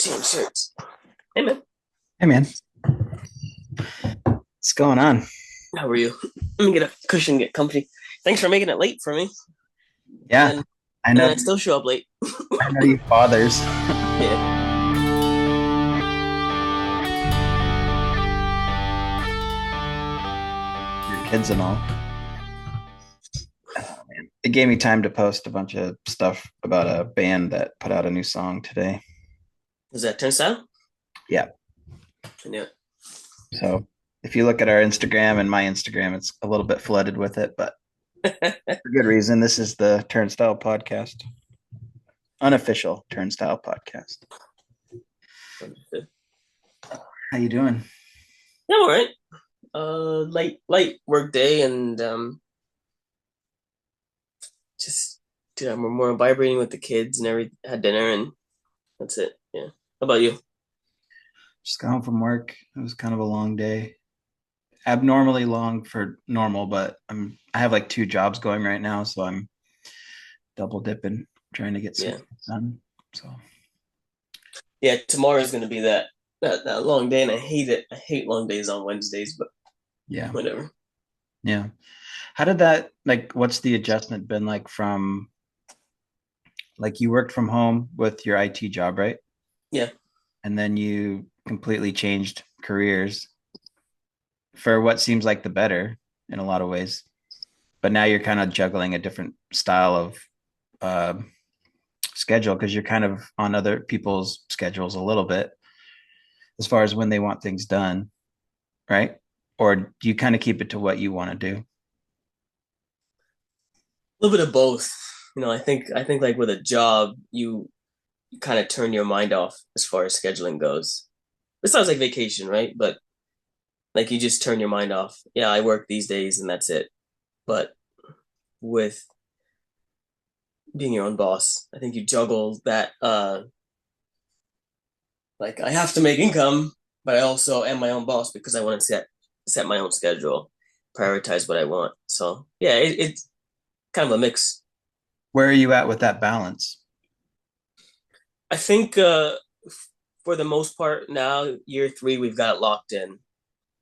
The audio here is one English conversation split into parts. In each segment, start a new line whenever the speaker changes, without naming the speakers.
Change shirts. Hey man,
Hey man, what's going on?
how are you? Let me get a cushion, get comfy. Thanks for making it late for me. And
Yeah,
then
I
and
know.
then I still show up late.
I know you fathers,
Yeah.
your kids and all. Oh, man. It gave me time to post a bunch of stuff about a band that put out a new song today.
Is that turnstile?
Yeah.
I knew
So if you look at our Instagram and my Instagram, it's a little bit flooded with it, but
it.
for good reason. This is the Turnstile podcast, unofficial Turnstile podcast. How you doing?
Yeah, all right. Light work day and just dude, I'm more vibrating with the kids and had dinner and that's it. Yeah. How about you?
Just got home from work. It was kind of a long day. Abnormally long for normal, but I have like two jobs going right now, so I'm double dipping, trying to get some
Yeah.
done. So
Yeah, tomorrow's gonna be that long day and I hate it. I hate long days on Wednesdays, but
yeah,
whatever.
yeah. How did that like? What's the adjustment been like from like you worked from home with your IT job, right?
Yeah.
And then you completely changed careers for what seems like the better in a lot of ways. But now you're kind of juggling a different style of uh, schedule because you're kind of on other people's schedules a little bit as far as when they want things done, right? Or do you kind of keep it to what you want to do?
A little bit of both. I think like with a job, you kind of turn your mind off as far as scheduling goes. It sounds like vacation, right? But like you just turn your mind off. Yeah, I work these days and that's it. But with being your own boss, I think you juggle that like I have to make income, but I also am my own boss because I want to set my own schedule, prioritize what I want. So yeah, it's kind of a mix.
Where are you at with that balance?
I think for the most part now, year three, we've got it locked in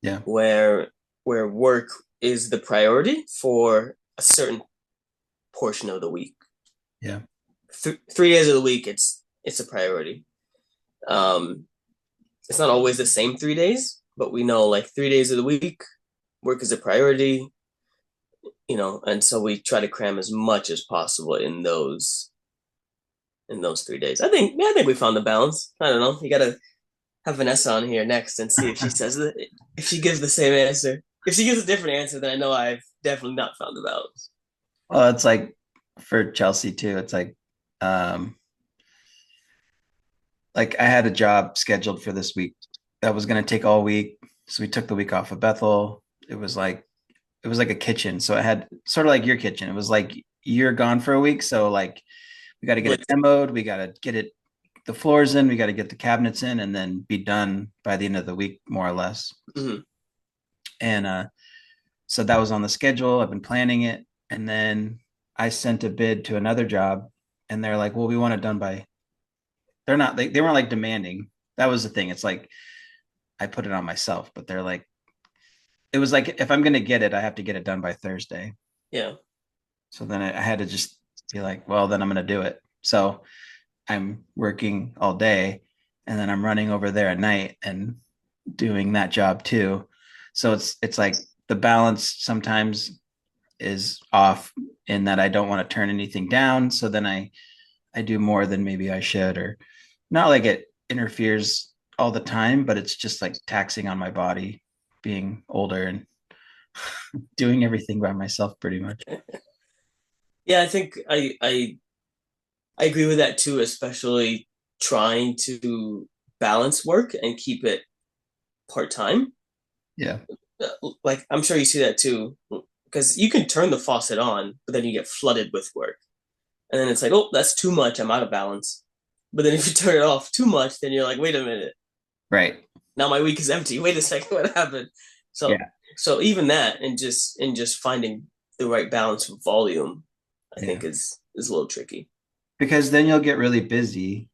Yeah,
where work is the priority for a certain portion of the week.
yeah,
3 days of the week, it's a priority. Um, it's not always the same 3 days, but we know like 3 days of the week, work is a priority, and so we try to cram as much as possible in those 3 days. I think we found the balance. I don't know. You gotta have Vanessa on here next and see if she says that if she gives the same answer. If she gives a different answer, then I know I've definitely not found the balance.
well, it's like for Chelsea too. It's um, like I had a job scheduled for this week that was going to take all week, so we took the week off of Bethel. It was like a kitchen, so it had sort of like your kitchen. It was like you're gone for a week, so like we got to get it
But
demoed, we got to get it the floors in, we got to get the cabinets in, and then be done by the end of the week, more or less.
mhm.
And so that was on the schedule. I've been planning it, and then I sent a bid to another job, and they're like, "Well, we want it done by." They're not. They weren't like demanding. That was the thing. It's like I put it on myself, but they're like, it was like if I'm gonna get it, I have to get it done by Thursday.
Yeah.
So then I had to just be like, well, then I'm gonna do it. So I'm working all day, and then I'm running over there at night and doing that job too. So it's like the balance sometimes is off in that I don't want to turn anything down. So then I do more than maybe I should, or not like it interferes all the time, but it's just like taxing on my body being older and doing everything by myself pretty much.
Yeah, I think I agree with that too, especially trying to balance work and keep it part-time.
Yeah.
Like I'm sure you see that too, because you can turn the faucet on, but then you get flooded with work. And then it's like, oh, that's too much. I'm out of balance. But then if you turn it off too much, then you're like, wait a minute.
Right.
Now my week is empty. Wait a second, what happened? So
Yeah.
so even that and just finding the right balance of volume, I
Yeah.
think is a little tricky.
Because then you'll get really busy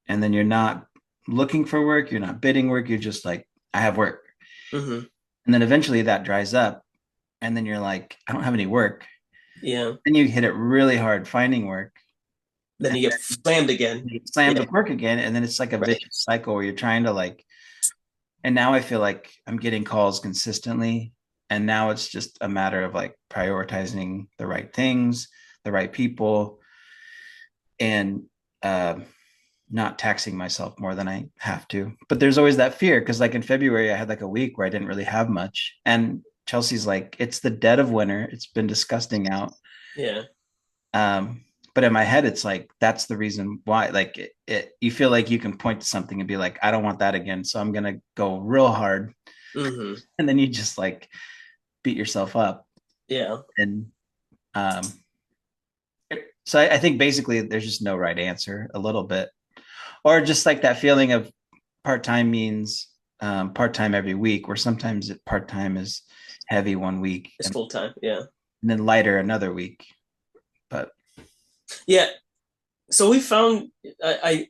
and then you're not looking for work, you're not bidding work, you're just like, I have work.
Hmm.
And then eventually that dries up. And then you're like, I don't have any work.
Yeah.
Then you hit it really hard finding work.
Then
And
you get slammed again.
you get slammed
Yeah.
with work again. And then it's like a
Right.
vicious cycle where you're trying to like, and now I feel like I'm getting calls consistently. And now it's just a matter of like prioritizing the right things, the right people, and uh, not taxing myself more than I have to. But there's always that fear because, like in February, I had like a week where I didn't really have much. And Chelsea's like, it's the dead of winter. It's been disgusting out.
Yeah.
Um, but in my head, it's like, that's the reason why. Like, you feel like you can point to something and be like, I don't want that again. So I'm going to go real hard.
Hmm.
And then you just like beat yourself up.
Yeah.
And um, so I think basically there's just no right answer a little bit. Or just like that feeling of part-time means part-time every week, where sometimes part-time is heavy one week
It's full time. Yeah.
and then lighter another week. But
Yeah. So we found I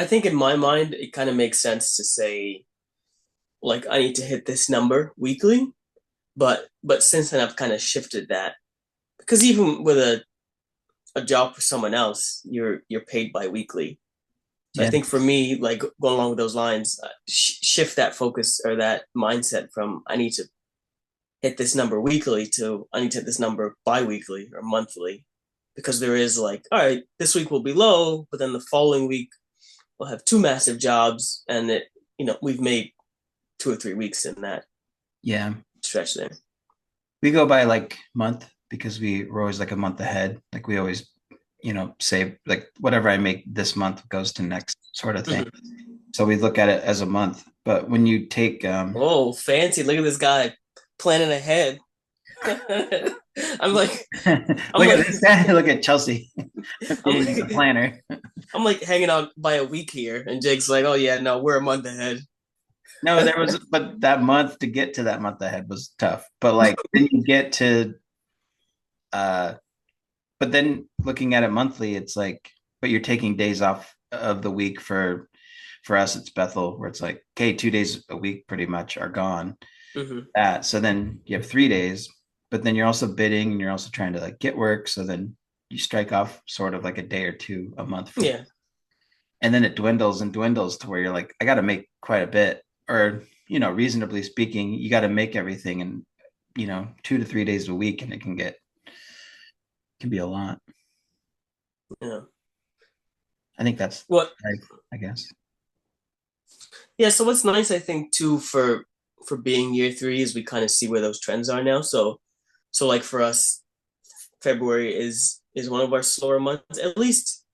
think in my mind it kind of makes sense to say like I need to hit this number weekly, but since then I've kind of shifted that because even with a job for someone else, you're paid bi-weekly. So I
yeah,
think for me, like going along with those lines, shift that focus or that mindset from I need to hit this number weekly to I need to hit this number bi-weekly or monthly because there is like, all right, this week will be low, but then the following week we'll have two massive jobs and we've made 2 or 3 weeks in that
yeah.
stretch there.
We go by like month because we're always like a month ahead. Like we always, save like whatever I make this month goes to next sort of thing.
Mm-hmm.
So we look at it as a month. But when you take
Oh, fancy. Look at this guy planning ahead. I'm like, I'm
look at
like,
this guy, look at Chelsea
I'm
being the
like,
planner.
I'm like hanging out by a week here, and Jake's like, "Oh yeah, no, we're a month ahead."
No, there was, but that month to get to that month ahead was tough. But like then you get to, uh, but then looking at it monthly, it's like, but you're taking days off of the week for us, it's Bethel, where it's like, okay, 2 days a week pretty much are gone.
Hmm.
That so then you have 3 days, but then you're also bidding and you're also trying to like get work. So then you strike off sort of like a day or two a month from,
Yeah,
and then it dwindles and dwindles to where you're like, I got to make quite a bit, or reasonably speaking, you got to make everything in 2 to 3 days a week, and it can be a lot.
yeah.
I think that's
What?
right, I guess.
Yeah. So what's nice, I think, too, for being year three is we kind of see where those trends are now. So like for us, February is one of our slower months. At least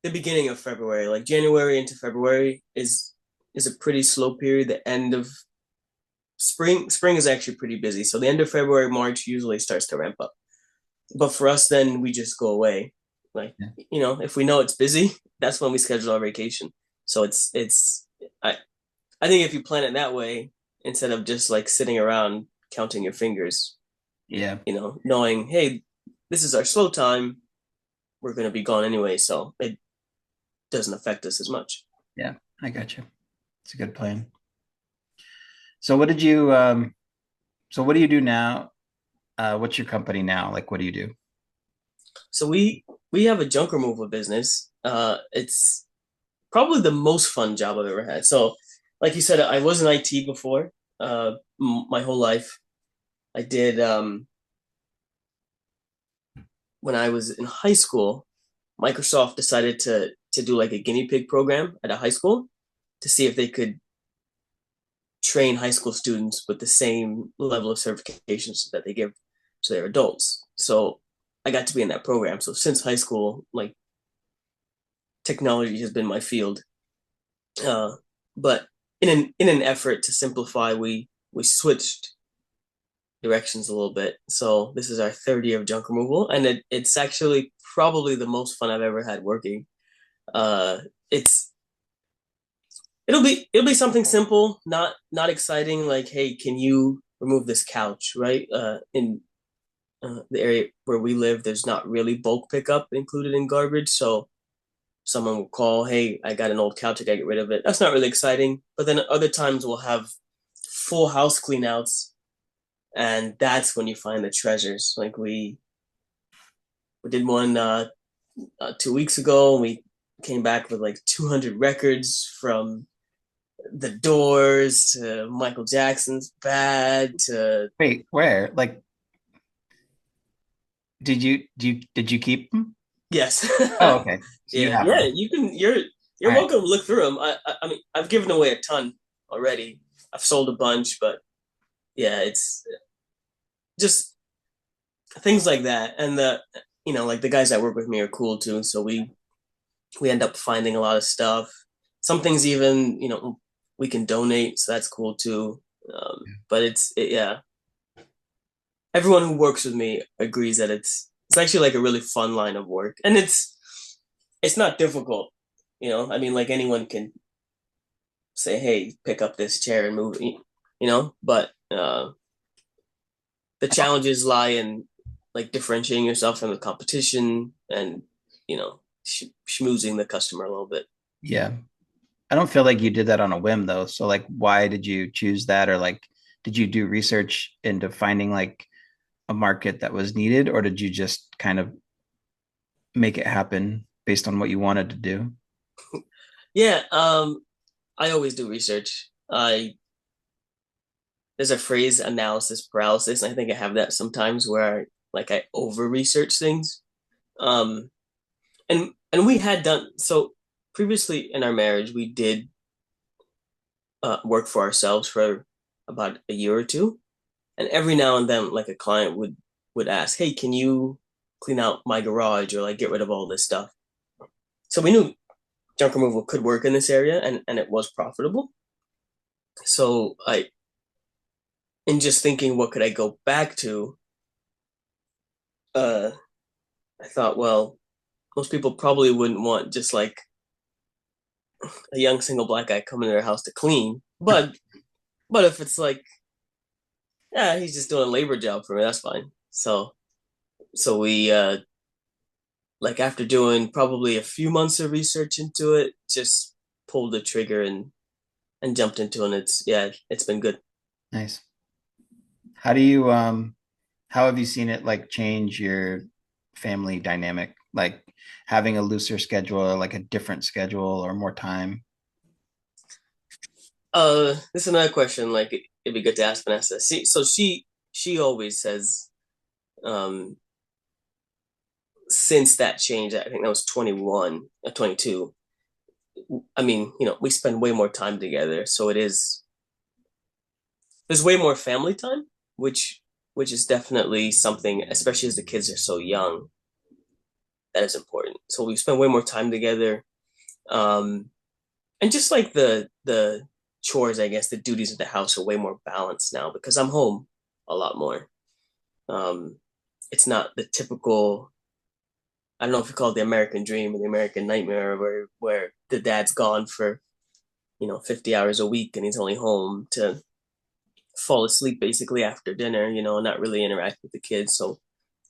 the beginning of February, like January into February, is a pretty slow period. The end of spring is actually pretty busy. So the end of February, March usually starts to ramp up. But for us, then we just go away. Like,
Yeah.
if we know it's busy, that's when we schedule our vacation. So it's I I think if you plan it that way, instead of just like sitting around counting your fingers,
Yeah,
knowing, hey, this is our slow time, we're gonna be gone anyway, so it doesn't affect us as much.
yeah, I got you. It's a good plan. So what do you do now? What's your company now? Like, what do you do?
So we have a junk removal business. It's probably the most fun job I've ever had. So, like you said, I was in IT before, my whole life. I did when I was in high school. Microsoft decided to do like a guinea pig program at a high school to see if they could train high school students with the same level of certifications that they give to their adults. So I got to be in that program. So since high school, like technology has been my field. Uh, but in an effort to simplify, we switched directions a little bit. So this is our third year of junk removal, and it's actually probably the most fun I've ever had working. Uh, it's it'll be something simple, not exciting. Like, hey, can you remove this couch? Right? In the area where we live, there's not really bulk pickup included in garbage, so someone will call, hey, I got an old couch, I gotta get rid of it. That's not really exciting. But then other times we'll have full house cleanouts, and that's when you find the treasures. Like we did one 2 weeks ago, and we came back with like 200 records from The Doors to Michael Jackson's Bad to
Wait, where? Like, did you keep them?
yes.
Oh, okay. So you
Yeah,
have
yeah.
them.
You're
All right.
welcome to look through them. I mean, I've given away a ton already. I've sold a bunch, but yeah, it's just things like that. And like the guys that work with me are cool too. So we end up finding a lot of stuff. Some things even we can donate, so that's cool too. But yeah, everyone who works with me agrees that it's actually like a really fun line of work, and it's not difficult. I mean, like anyone can say, "Hey, pick up this chair and move it," But the challenges lie in like differentiating yourself from the competition and schmoozing the customer a little bit.
Yeah. I don't feel like you did that on a whim though. So like why did you choose that, or like did you do research into finding like a market that was needed, or did you just kind of make it happen based on what you wanted to do?
Yeah, I always do research. I There's a phrase analysis paralysis, and I think I have that sometimes where I over research things. Um, and we had done so previously in our marriage. We did work for ourselves for about a year or two, and every now and then, like a client would ask, "Hey, can you clean out my garage or like get rid of all this stuff?" So we knew junk removal could work in this area, and it was profitable. So in just thinking, what could I go back to? Uh, I thought, well, most people probably wouldn't want just like a young single black guy coming to their house to clean. But if it's like, yeah, he's just doing a labor job for me, that's fine. So we like after doing probably a few months of research into it, just pulled the trigger and jumped into it. And it's been good.
Nice. How do you how have you seen it like change your family dynamic? Like having a looser schedule or like a different schedule or more time?
This is another question. Like it'd be good to ask Vanessa. She always says, um, since that change, I think that was 21, 22. I mean, we spend way more time together, so there's way more family time, which is definitely something, especially as the kids are so young, that is important. So we spend way more time together, um, and just like the chores, I guess the duties of the house are way more balanced now because I'm home a lot more. Um, it's not the typical. I don't know if you call it the American dream or the American nightmare, where the dad's gone for 50 hours a week and he's only home to fall asleep basically after dinner, and not really interact with the kids. So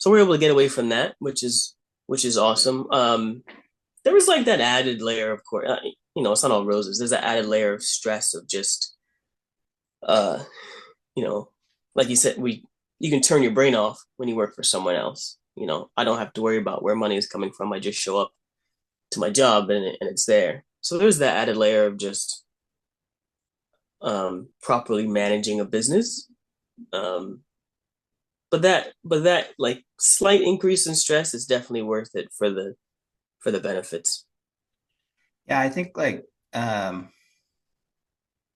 we're able to get away from that, which is awesome. There was like that added layer, of course. It's not all roses. There's that added layer of stress of just, uh, you know, like you said, you can turn your brain off when you work for someone else. I don't have to worry about where money is coming from. I just show up to my job and it's there. So there's that added layer of just properly managing a business. Um, but that like slight increase in stress is definitely worth it for the benefits.
Yeah, um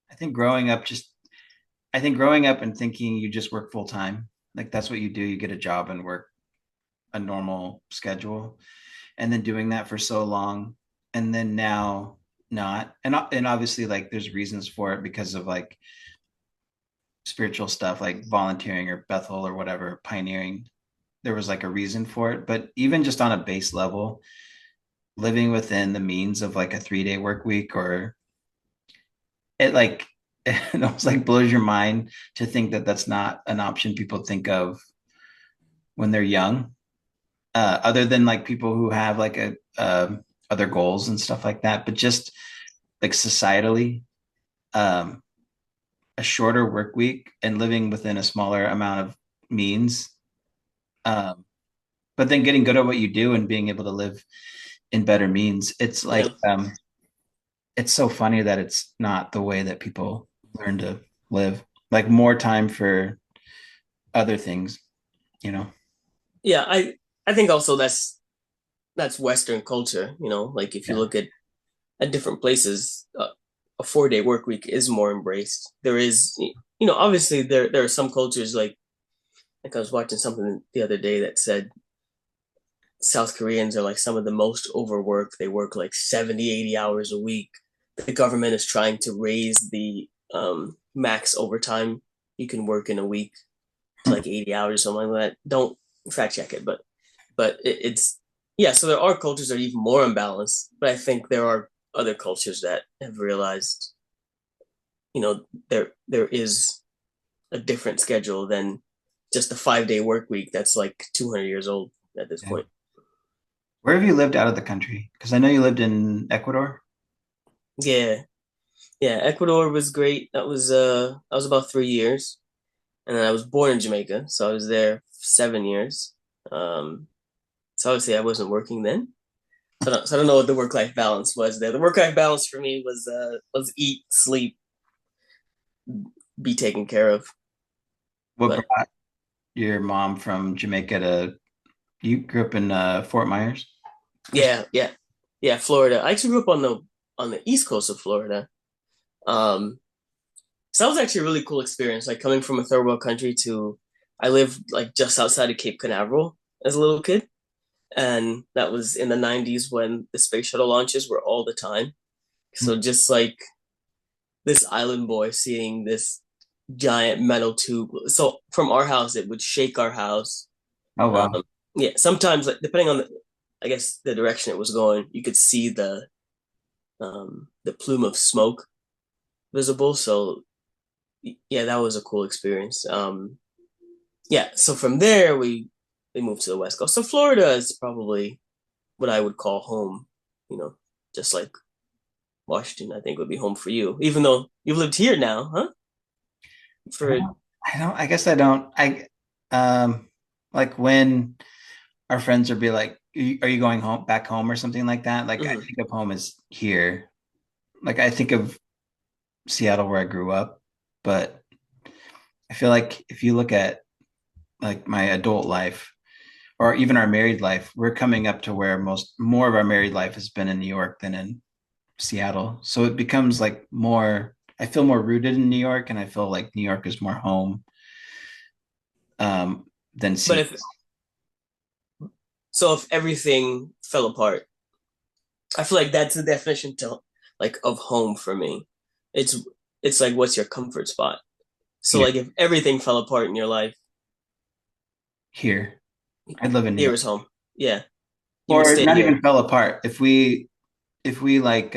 I think growing up just I think growing up and thinking you just work full time, like that's what you do, you get a job and work a normal schedule, and then doing that for so long, and then now not, and obviously like there's reasons for it because of like spiritual stuff like volunteering or Bethel or whatever, pioneering. There was like a reason for it, but even just on a base level, living within the means of like a 3 day work week, or it like it almost like blows your mind to think that that's not an option people think of when they're young, other than like people who have like a other goals and stuff like that. But just like societally, um, a shorter work week and living within a smaller amount of means, um, but then getting good at what you do and being able to live in better means. It's like
Yeah.
it's so funny that it's not the way that people learn to live. Like more time for other things, you know.
Yeah, I think also that's Western culture, like if you
Yeah.
look at different places, a 4-day work week is more embraced. There is, obviously there are some cultures like I was watching something the other day that said South Koreans are like some of the most overworked. They work like 70, 80 hours a week. The government is trying to raise the max overtime you can work in a week to like 80 hours or something like that. Don't fact check it, but it's yeah. So there are cultures that are even more imbalanced, but I think there are other cultures that have realized, there is a different schedule than just a 5-day work week that's like 200 years old at this
Yeah.
point.
Where have you lived out of the country? Because I know you lived in Ecuador.
Yeah, yeah. Ecuador was great. That was about 3 years, and then I was born in Jamaica, so I was there 7 years. Um, so obviously I wasn't working then. So I don't know what the work life balance was there. The work life balance for me was eat, sleep, be taken care of.
What
But
brought your mom from Jamaica to you grew up in Fort Myers? Or
yeah, yeah, yeah, Florida. I actually grew up on the east coast of Florida. Um, so that was actually a really cool experience. Like coming from a third world country to I lived like just outside of Cape Canaveral as a little kid, and that was in the '90s when the space shuttle launches were all the time. So just like this island boy seeing this giant metal tube. So from our house, it would shake our house.
oh wow.
Um, yeah, sometimes like depending on I guess the direction it was going, you could see the plume of smoke visible. So yeah, that was a cool experience. Yeah, so from there we moved to the West Coast. So Florida is probably what I would call home. You know, just like Washington, I think would be home for you, even though you've lived here now, huh?
I
For
don't, I guess I don't. Um like when our friends would be like, are you going home back home or something like that? Like I
mhm.
think of home as here. Like I think of Seattle where I grew up, but I feel like if you look at like my adult life or even our married life, we're coming up to where more of our married life has been in New York than in Seattle. So it becomes like more, I feel more rooted in New York and I feel like New York is more home than
But
Seattle.
if everything fell apart, I feel like that's the definition to like of home for me. It's it's like what's your comfort spot? So
Here.
like if everything fell apart in your life,
Here. I live in New
here
York.
is home. Yeah, you would
Or
stay
not
here.
even fell apart. If we like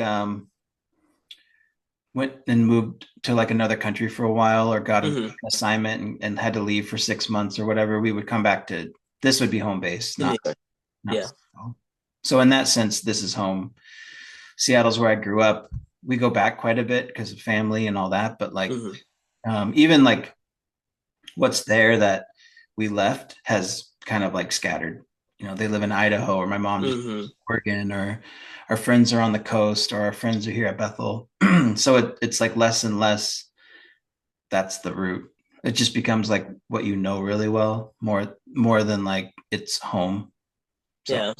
went and moved to like another country for a while or got an
Hmm.
assignment and had to leave for 6 months or whatever, we would come back to this would be home base,
In New
not
York.
not
Yeah.
Seattle. So in that sense, this is home. Seattle's where I grew up. We go back quite a bit because of family and all that, but like
Hmm.
even like what's there that we left has kind of like scattered. You know, they live in Idaho, or my mom just
Hmm.
Oregon, or our friends are on the coast, or our friends are here at Bethel. So it's like less and less. That's the route. It just becomes like what you know really well, more than like it's home. So
Yeah.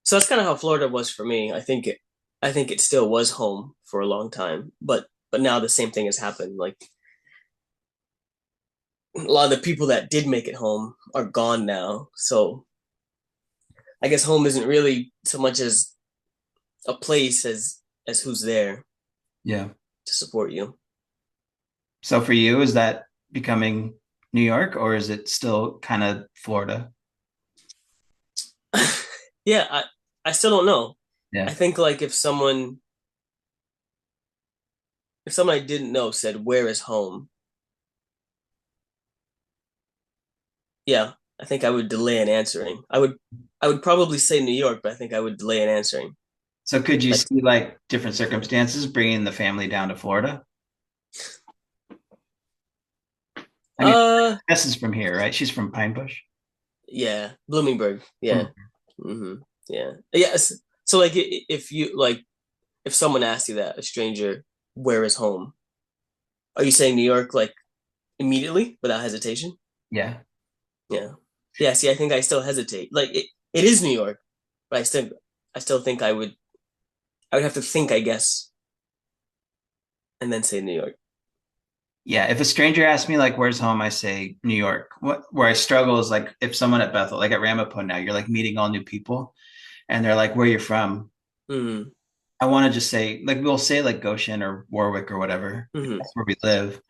So that's kind of how Florida was for me. I think it still was home for a long time, but now the same thing has happened. Like a lot of the people that did make it home are gone now. So I guess home isn't really so much as a place as who's there
yeah.
to support you.
So for you, is that becoming New York, or is it still kind of Florida?
Yeah, I still don't know. I
Yeah.
think like if someone I didn't know said where is home, yeah, I think I would delay in answering. I would probably say New York, but I think I would delay in answering.
So could you
Like,
see like different circumstances bringing the family down to Florida? I mean,
uh,
Jess is from here, right? She's from Pine Bush.
yeah, Bloomingburg.
Hmm.
Yeah. Yeah. Yes. So like, if you like, if someone asks you that, a stranger, where is home? Are you saying New York like immediately without hesitation?
Yeah.
Yeah. Yeah. See, I think I still hesitate. Like it is New York, but I still think I would have to think, I guess, and then say New York.
Yeah. If a stranger asks me like where's home, I say New York. What where I struggle is like if someone at Bethel, like at Ramapo now, you're like meeting all new people and they're like, where you from?
Hmm.
I want to just say, like, we'll say like Goshen or Warwick or whatever, if
Hmm.
that's where we live.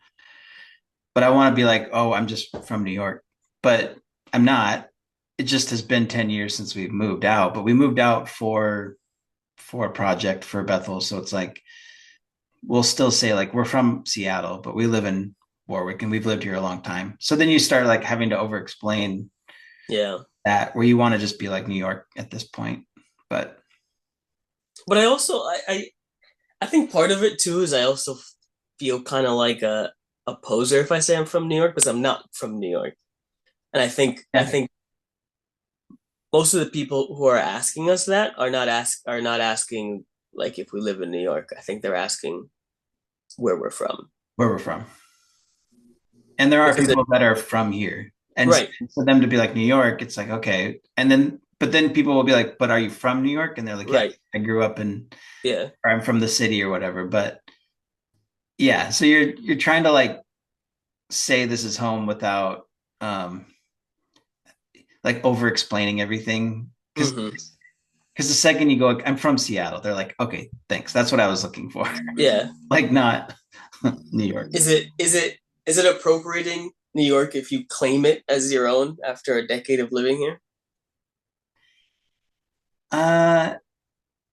But I want to be like, oh, I'm just from New York. But I'm not. It just has been 10 years since we've moved out, but we moved out for a project for Bethel. So it's like we'll still say like we're from Seattle, but we live in Warwick and we've lived here a long time. So then you start like having to over explain
Yeah.
that where you want to just be like New York at this point. But
But I think part of it too is I also feel kind of like a poser if I say I'm from New York because I'm not from New York. And I
yeah,
think most of the people who are asking us that are not asking like if we live in New York. I think they're asking where we're from.
where we're from. And there are
Because it
people that are from here. And
right,
for them to be like New York, it's like, okay. And then, but then people will be like, but are you from New York? And they're like, yeah,
right.
I grew up in,
Yeah.
or I'm from the city or whatever. But yeah, so you're trying to like say this is home without um like over explaining everything.
Hmm.
Because the second you go, I'm from Seattle, they're like, okay, thanks. That's what I was looking for.
Yeah.
Like not New York.
Is it appropriating New York if you claim it as your own after a decade of living here?
Uh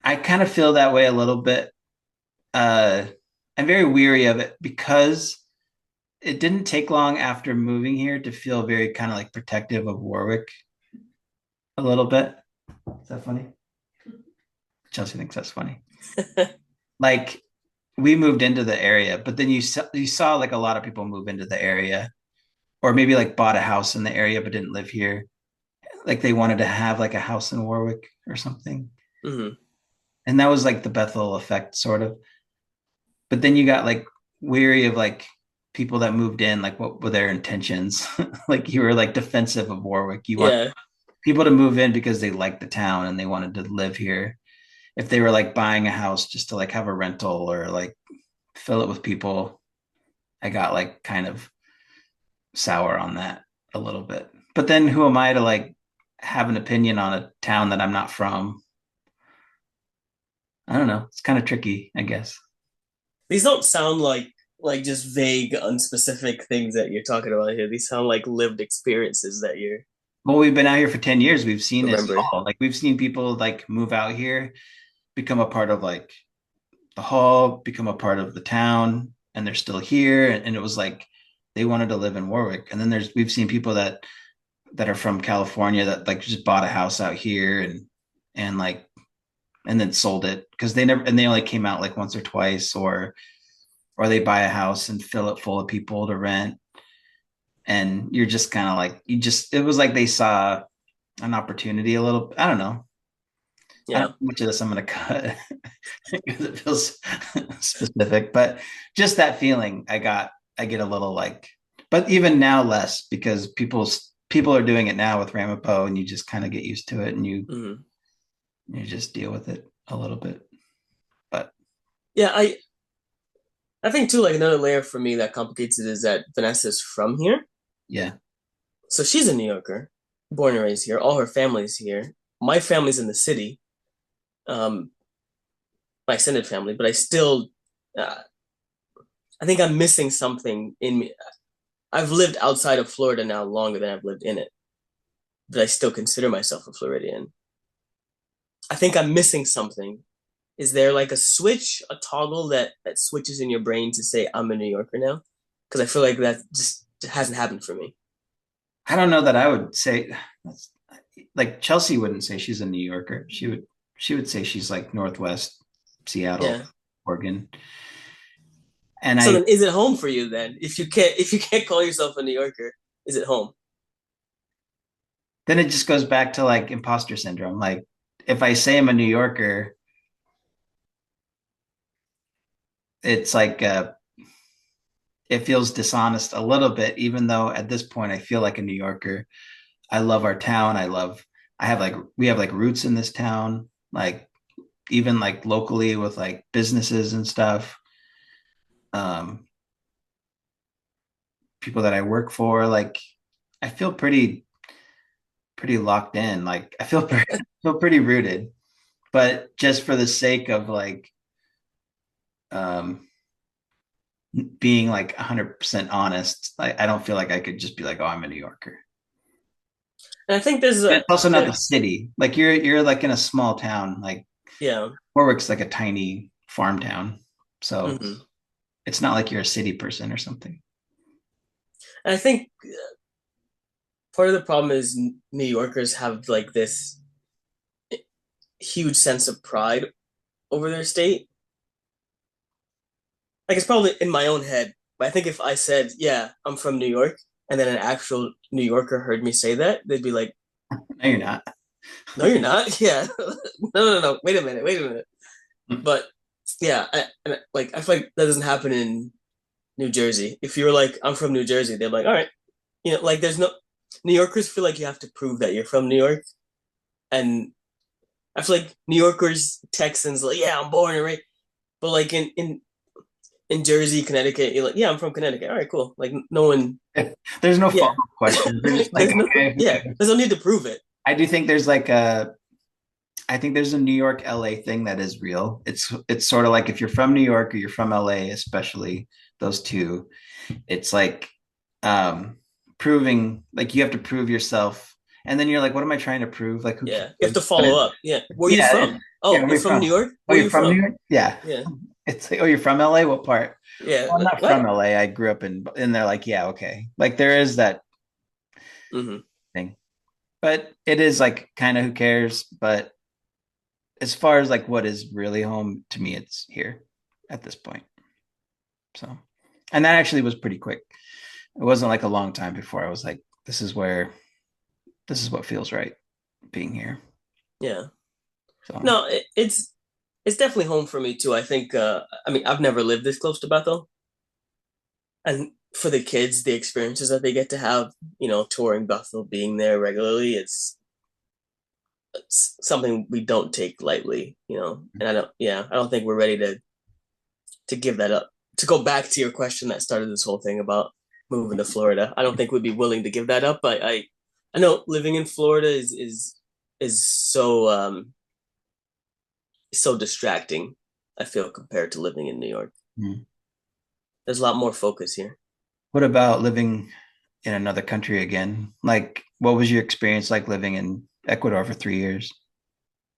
I kind of feel that way a little bit. Uh I'm very weary of it because it didn't take long after moving here to feel very kind of like protective of Warwick a little bit. Is that funny? Chelsea thinks that's funny. Like we moved into the area, but then you saw like a lot of people move into the area, or maybe like bought a house in the area but didn't live here. Like they wanted to have like a house in Warwick or something,
Hmm.
and that was like the Bethel effect, sort of. But then you got like weary of like people that moved in, like what were their intentions? Like you were like defensive of Warwick. You want
Yeah.
people to move in because they liked the town and they wanted to live here. If they were like buying a house just to like have a rental or like fill it with people, I got like kind of sour on that a little bit. But then who am I to like have an opinion on a town that I'm not from? I don't know. It's kind of tricky, I guess.
These don't sound like just vague, unspecific things that you're talking about here. These sound like lived experiences that you're
Well, we've been out here for 10 years. We've seen it
remembering.
all. Like we've seen people like move out here, become a part of like the hall, become a part of the town, and they're still here. And it was like they wanted to live in Warwick. And then we've seen people that are from California that like just bought a house out here and like and then sold it because they only came out like once or twice, or they buy a house and fill it full of people to rent. And you're just kind of like it was like they saw an opportunity a little. I don't know. I don't
Yeah.
know how much of this I'm going to cut because it feels specific, but just that feeling I get a little like, but even now less because people are doing it now with Ramapo and you just kind of get used to it and
Hmm.
you just deal with it a little bit. But
Yeah, I think too, like another layer for me that complicates it is that Vanessa's from here.
yeah,
So she's a New Yorker, born and raised here. All her family's here. My family's in the city, um, my extended family, but uh, I think I'm missing something in me. I've lived outside of Florida now longer than I've lived in it, but I still consider myself a Floridian. I think I'm missing something. Is there like a switch, a toggle that switches in your brain to say I'm a New Yorker now? Because I feel like that just hasn't happened for me.
I don't know that I would say that's. like Chelsea wouldn't say she's a New Yorker. She would say she's like Northwest Seattle,
Yeah.
Oregon. And
So
I
then, is it home for you then? If you can't call yourself a New Yorker, is it home?
then it just goes back to like imposter syndrome. Like if I say I'm a New Yorker, it's like it feels dishonest a little bit, even though at this point I feel like a New Yorker. I love our town. I have like, we have like roots in this town, like even like locally with like businesses and stuff. Um, People that I work for, like I feel pretty locked in. Like I feel feel pretty rooted, but just for the sake of like um being like 100% honest, I don't feel like I could just be like, oh, I'm a New Yorker.
And I think there's
And
a
it's also not the
there,
city. Like you're like in a small town. Like
yeah.
Warwick's like a tiny farm town. So
Hmm.
it's not like you're a city person or something.
And I think part of the problem is New Yorkers have like this huge sense of pride over their state. Like it's probably in my own head, but I think if I said, "Yeah, I'm from New York," and then an actual New Yorker heard me say that, they'd be like,
No, you're not.
"No, you're not." Yeah, no. Wait a minute. Wait a minute. But yeah, like I feel like that doesn't happen in New Jersey. If you're like, "I'm from New Jersey," they're like, "All right," like there's no New Yorkers feel like you have to prove that you're from New York, and I feel like New Yorkers, Texans, like, "Yeah, I'm born and raised," but like in Jersey, Connecticut, you're like, "Yeah, I'm from Connecticut." All right, cool. Like no one,
There's no
yeah.
follow-up questions. They're just like,
There's no,
okay,
yeah,
okay.
there's no need to prove it.
I do think there's like a I think there's a New York LA thing that is real. It's sort of like if you're from New York or you're from LA, especially those two, it's like um proving like you have to prove yourself. And then you're like, what am I trying to prove? Like who
Yeah, you have to
cares? But
follow up. Yeah, where are you
yeah,
from?
yeah,
Oh,
where
you're
are you
from New
from?
York.
Oh,
Where are
you're
you
from New
from?
York? Yeah.
Yeah,
It's like, oh, you're from LA? What part?
yeah.
Well, I'm not from
What?
LA. I grew up in, and they're like, yeah, okay. Like there is that
Hmm.
thing, but it is like kind of who cares. But as far as like what is really home to me, it's here at this point. So, and that actually was pretty quick. It wasn't like a long time before I was like, this is what feels right being here.
Yeah.
So,
No, it's definitely home for me too. I think. I mean, I've never lived this close to Bethel, and for the kids, the experiences that they get to have, touring Bethel, being there regularly, it's something we don't take lightly. And I don't think we're ready to give that up. To go back to your question that started this whole thing about moving to Florida, I don't think we'd be willing to give that up. But I know living in Florida is so distracting. I feel compared to living in New York.
mm.
There's a lot more focus here.
What about living in another country again? Like, what was your experience like living in Ecuador for 3 years?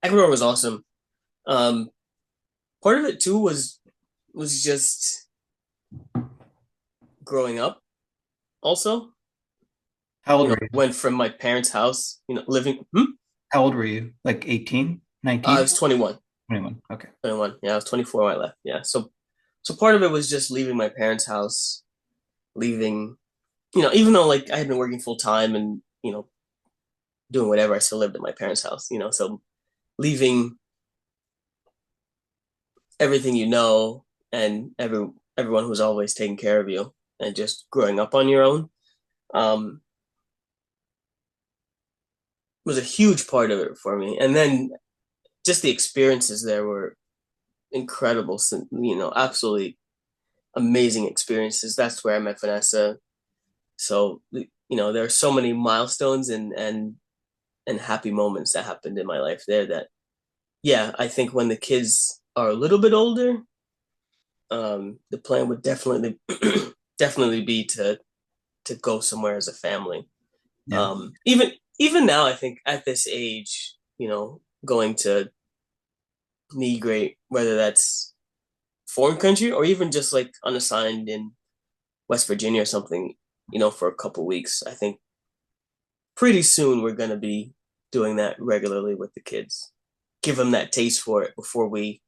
Ecuador was awesome. Um, Part of it too was just growing up. Also,
How old were you?
went from my parents' house, living.
How old were you? Like 18,
I
19,
was 21.
21. Okay.
21. Yeah, I was 24 when I left. Yeah, so part of it was just leaving my parents' house, leaving. Even though like I had been working full time and doing whatever, I still lived at my parents' house. So leaving everything and everyone who's always taking care of you and just growing up on your own um, was a huge part of it for me. And then just the experiences there were incredible. Absolutely amazing experiences. That's where I met Vanessa. So there are so many milestones and happy moments that happened in my life there that yeah, I think when the kids are a little bit older, the plan would definitely definitely be to go somewhere as a family.
Yeah.
Even now, I think at this age, going to migrate, whether that's foreign country or even just like unassigned in West Virginia or something, for a couple weeks. I think pretty soon we're gonna be doing that regularly with the kids. Give them that taste for it before we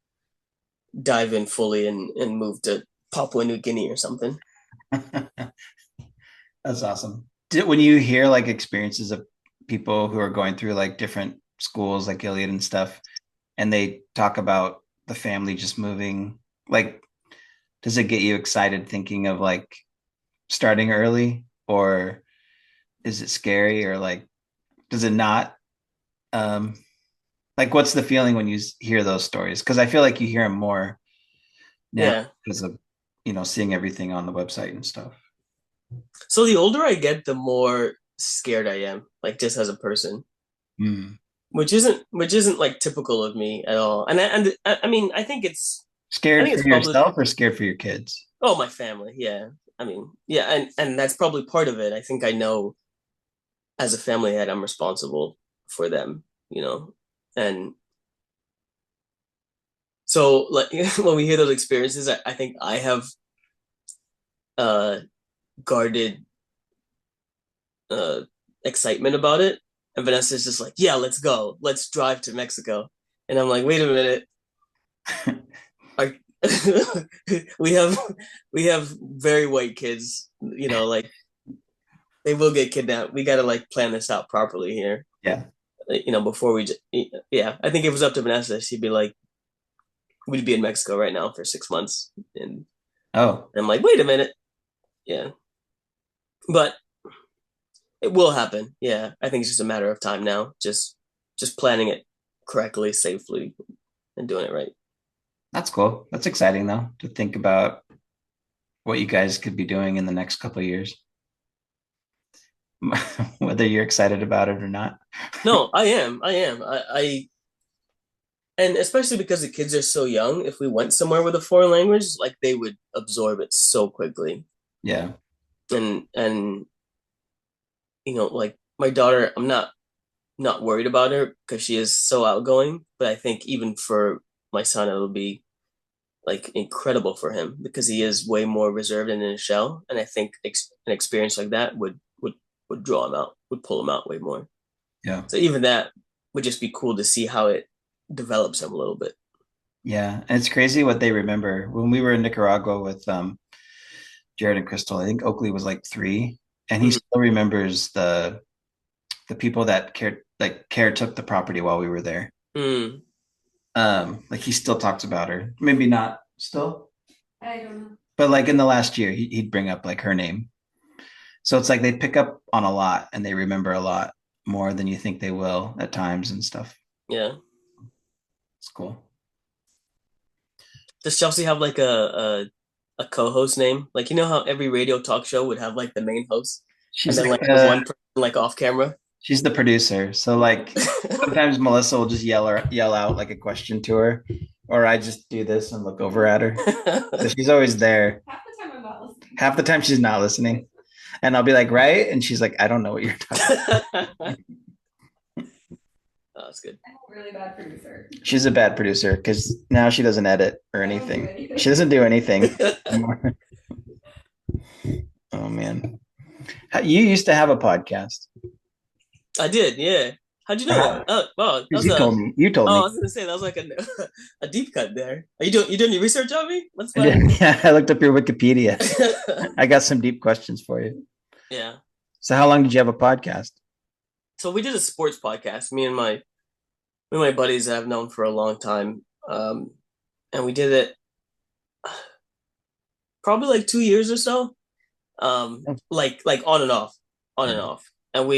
dive in fully and move to Papua New Guinea or something.
That's awesome. When you hear like experiences of people who are going through like different schools like Gilead and stuff, and they talk about the family just moving, like, does it get you excited thinking of like starting early, or is it scary, or like does it not? Um, like, what's the feeling when you hear those stories? Because I feel like you hear them more now
Yeah.
because of seeing everything on the website and stuff.
So the older I get, the more scared I am, like just as a person,
Mm.
which isn't like typical of me at all. I mean, I
Scared
think
for
it's probably
yourself or scared for your kids?
my family. Yeah. I mean, yeah, and that's probably part of it. I think I know as a family head, I'm responsible for them, and so like when we hear those experiences, I think I have uh guarded uh excitement about it, and Vanessa's just like, yeah, let's go, let's drive to Mexico, and I'm like, wait a minute, our we have we have very white kids, like they will get kidnapped. We got to like plan this out properly here,
Yeah.
before we just, yeah. I think if it was up to Vanessa, she'd be like, we'd be in Mexico right now for 6 months, and
Oh,
I'm like, wait a minute, yeah, but it will happen. Yeah, I think it's just a matter of time now. Just planning it correctly, safely, and doing it right.
that's cool. That's exciting though, to think about what you guys could be doing in the next couple of years, whether you're excited about it or not.
No, I am. I am. And especially because the kids are so young, if we went somewhere with a foreign language, like they would absorb it so quickly.
Yeah.
And like my daughter, I'm not worried about her because she is so outgoing. But I think even for my son, it'll be like incredible for him because he is way more reserved and in his shell. And I think an experience like that would draw him out, would pull him out way more.
Yeah.
So even that would just be cool to see how it develops him a little bit.
Yeah. And it's crazy what they remember. When we were in Nicaragua with Jared and Crystal, I think Oakley was like 3, and he
Mhm.
still remembers the people that care took the property while we were there.
Mm.
Like he still talks about her. Maybe not still,
I don't know.
but like in the last year, he'd bring up like her name. So it's like they pick up on a lot and they remember a lot more than you think they will at times and stuff.
Yeah.
It's cool.
Does Chelsea have like a co-host name? Like how every radio talk show would have like the main host and
She's
then
like
like the one person like off camera.
she's the producer. So like sometimes Melissa will just yell out like a question to her, or I just do this and look over at her. So she's always there.
Half the time I'm not listening.
Half the time she's not listening. And I'll be like, right? And she's like, I don't know what you're talking about.
Oh, that's good.
I'm a really bad producer.
She's a bad producer because now she doesn't edit or
I don't do
anything.
anything.
She doesn't do anything anymore. Oh man. You used to have a podcast.
I did, yeah. How'd you know that? Oh, wow, that
Because
was
you
a.
told me. You told
Oh, I
me.
was gonna say that was like a a deep cut there. Are you doing your research on me? What's
I
fine.
did. Yeah, I looked up your Wikipedia. I got some deep questions for you.
Yeah.
So how long did you have a podcast?
So we did a sports podcast. Me and my buddies that I've known for a long time, and we did it probably like 2 years or so. Like on and off, on and off, and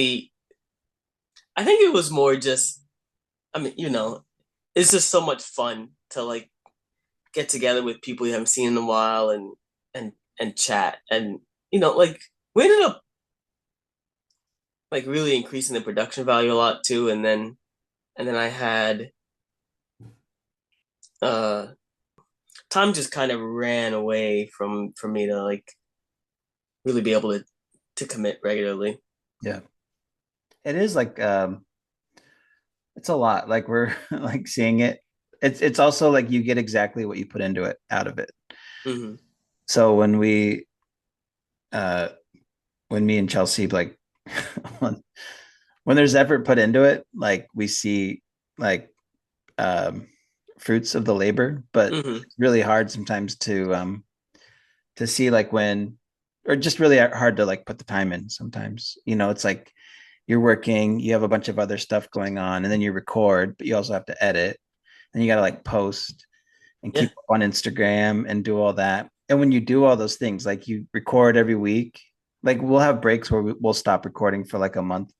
I think it was more just. I mean, it's just so much fun to like get together with people you haven't seen in a while and chat and like we ended up like really increasing the production value a lot too, and then I had uh time just kind of ran away from me to like really be able to commit regularly.
Yeah. It is like it's a lot. Like we're like seeing it. It's also like you get exactly what you put into it out of it.
Hmm.
So uh when me and Chelsea like when when there's effort put into it, like we see like um fruits of the labor, but
Hmm.
it's really hard sometimes to see like when or just really hard to like put the time in sometimes. It's like you're working, you have a bunch of other stuff going on, and then you record, but you also have to edit, and you got to like post and
Yeah.
keep up on Instagram and do all that. And when you do all those things, like you record every week, like we'll have breaks where we'll stop recording for like a month.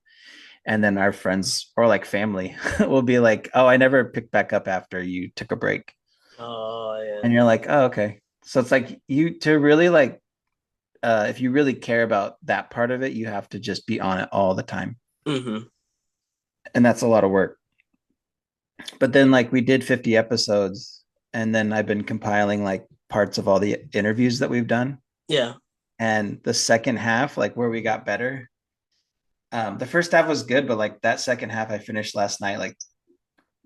And then our friends or like family will be like, oh, I never picked back up after you took a break.
Oh yeah.
And you're like, oh, okay. So it's like you to really like, if you really care about that part of it, you have to just be on it all the time.
Hmm.
And that's a lot of work. But then like we did 50 episodes and then I've been compiling like parts of all the interviews that we've done.
Yeah.
And the second half, like where we got better, the first half was good, but like that second half I finished last night, like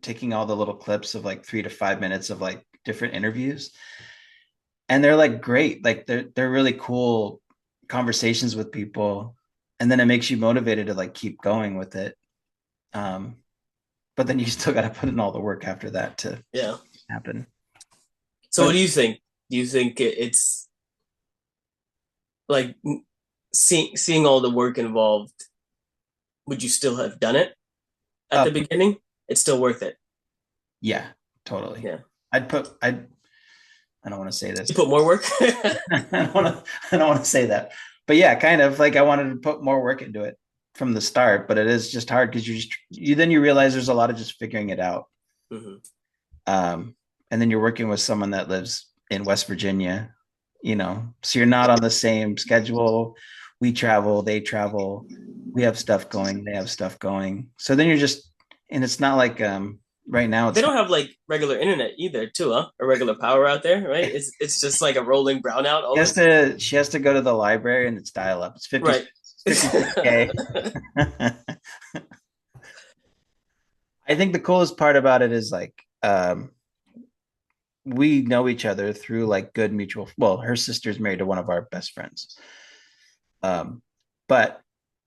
taking all the little clips of like 3 to 5 minutes of like different interviews. And they're like great. Like they're really cool conversations with people. And then it makes you motivated to like keep going with it. Um, but then you still got to put in all the work after that to
Yeah.
happen.
So what
But
do you think? Do you think it's like seeing all the work involved? Would you still have done it at
uh,
the beginning? It's still worth it.
yeah, totally.
Yeah.
I don't want to say
You
this.
put more work.
I don't want to say that. But yeah, kind of like I wanted to put more work into it from the start, but it is just hard because you realize there's a lot of just figuring it out.
Hmm.
And then you're working with someone that lives in West Virginia, so you're not on the same schedule. We travel, they travel, we have stuff going, they have stuff going. So then and it's not like right now
They
it's
don't have like regular internet either, too, huh? Or regular power out there, right? It's just like a rolling brownout always.
she has to go to the library and it's dial up. It's
Right.
56K. I think the coolest part about it is like we know each other through like good mutual. Well, her sister's married to one of our best friends. But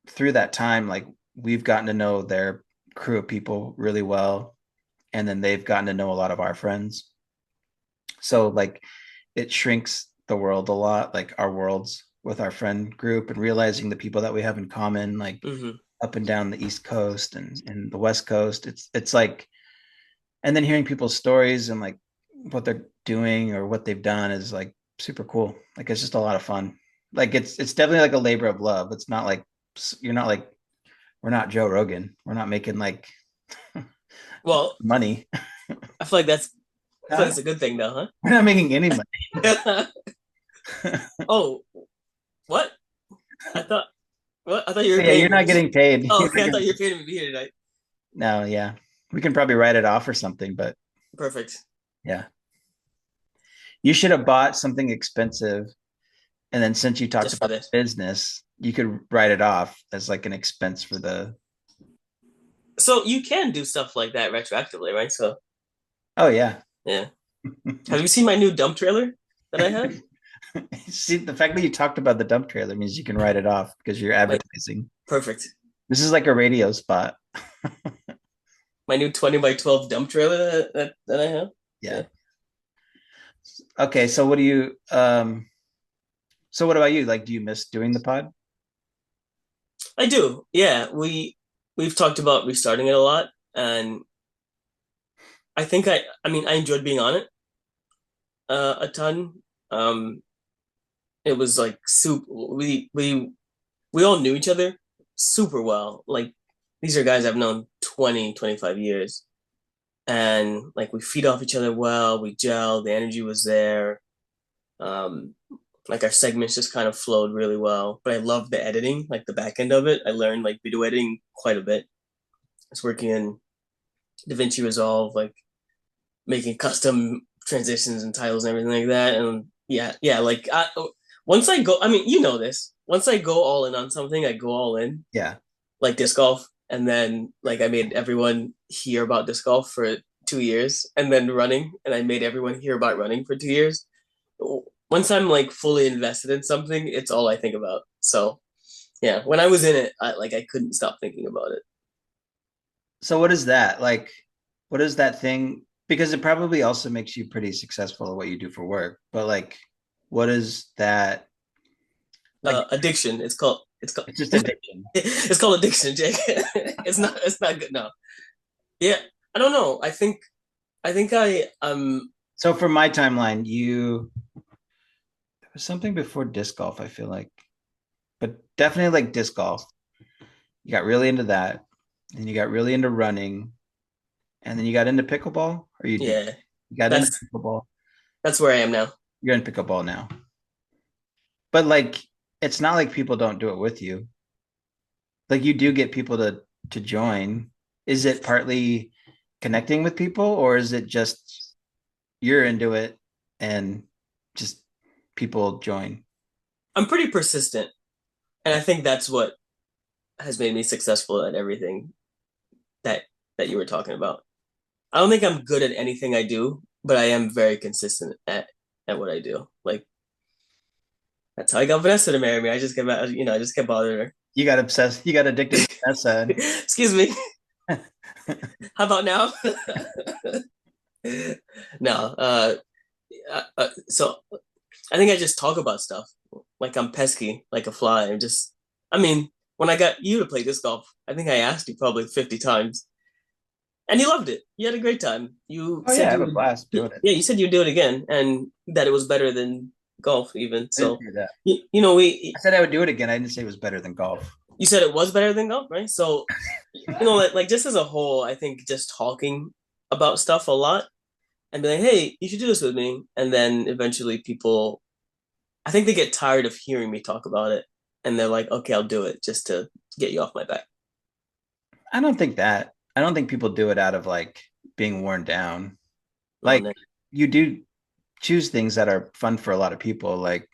through that time, like we've gotten to know their crew of people really well, and then they've gotten to know a lot of our friends. So like it shrinks the world a lot, like our worlds with our friend group and realizing the people that we have in common, like
Hmm.
up and down the East Coast and the West Coast. It's like, and then hearing people's stories and like what they're doing or what they've done is like super cool. Like it's just a lot of fun. Like it's definitely like a labor of love. It's not like you're not like we're not Joe Rogan. We're not making like
Well,
money.
I feel like
Huh?
that's a good thing, though,
We're not making any money.
huh? Oh, what? I thought what? I thought you were
Yeah, you're
paying
not
me.
getting paid.
Oh, okay. I thought you were paying me to be here tonight.
No, yeah. We can probably write it off or something, but
Perfect.
yeah. You should have bought something expensive. And then since you talked
Just for
about the
this.
business, you could write it off as like an expense for the.
So you can do stuff like that retroactively, right? So
Oh, yeah.
yeah. Have you seen my new dump trailer that I have?
See, the fact that you talked about the dump trailer means you can write it off because you're
Like
advertising.
perfect.
This is like a radio spot.
My new 20 by 12 dump trailer that I have.
Yeah.
Yeah.
Okay, so so what about you? Like, do you miss doing the pod?
I do. Yeah. We've talked about restarting it a lot, and I think I mean I enjoyed being on it a ton. Um it was like super we all knew each other super well. Like these are guys I've known 20, 25 years. And like we feed off each other well, we gel, the energy was there. Um like our segments just kind of flowed really well. But I love the editing, like the back end of it. I learned like video editing quite a bit. I was working in DaVinci Resolve, like making custom transitions and titles and everything like that. And yeah, like once I go, I mean, you know this. Once I go all in on something, I go all in,
Yeah.
like disc golf. And then like I made everyone hear about disc golf for 2 years, and then running, and I made everyone hear about running for 2 years. Once I'm like fully invested in something, it's all I think about. So yeah, when I was in it, I couldn't stop thinking about it.
So what is that like? What is that thing? Because it probably also makes you pretty successful at what you do for work. But like, what is that like?
Addiction. It's called
It's just addiction.
it's called addiction, Jake. It's not good. No. Yeah. I don't know. I think
So for my timeline, there was something before disc golf, I feel like, but definitely like disc golf. You got really into that, and you got really into running, and then you got into pickleball, or
yeah.
you got into
That's
pickleball.
that's where I am now.
You're in pickleball now, but like, it's not like people don't do it with you. Like you do get people to join. Is it partly connecting with people, or is it just you're into it and just people join?
I'm pretty persistent, and I think that's what has made me successful at everything that that you were talking about. I don't think I'm good at anything I do, but I am very consistent at what I do. Like that's how I got Vanessa to marry me. I just kept bothering her.
You got obsessed. You got addicted to Vanessa.
Excuse me. How about now? No. So I think I just talk about stuff like I'm pesky, like a fly. I mean, when I got you to play disc golf, I think I asked you probably 50 times, and you loved it. You had a great time. You
Oh yeah, I
said
have
you
a blast
would,
doing it.
yeah, you said you'd do it again, and that it was better than golf, even.
I didn't
So,
say that.
we
I said I would do it again. I didn't say it was better than golf.
you said it was better than golf, right? So, like just as a whole, I think just talking about stuff a lot and be like, hey, you should do this with me. And then eventually people, I think they get tired of hearing me talk about it. And they're like, okay, I'll do it just to get you off my back.
I don't think that. I don't think people do it out of like being worn down.
Oh,
Like
no.
you do choose things that are fun for a lot of people. Like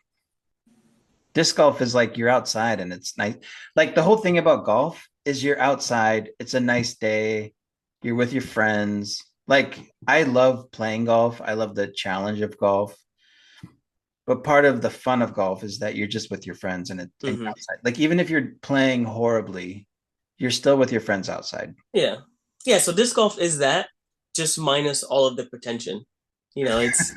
disc golf is like you're outside and it's nice. Like the whole thing about golf is you're outside. It's a nice day. You're with your friends. Like I love playing golf. I love the challenge of golf. But part of the fun of golf is that you're just with your friends and
Hmm.
outside. Like even if you're playing horribly, you're still with your friends outside.
Yeah. Yeah. So disc golf is that just minus all of the pretension. It's,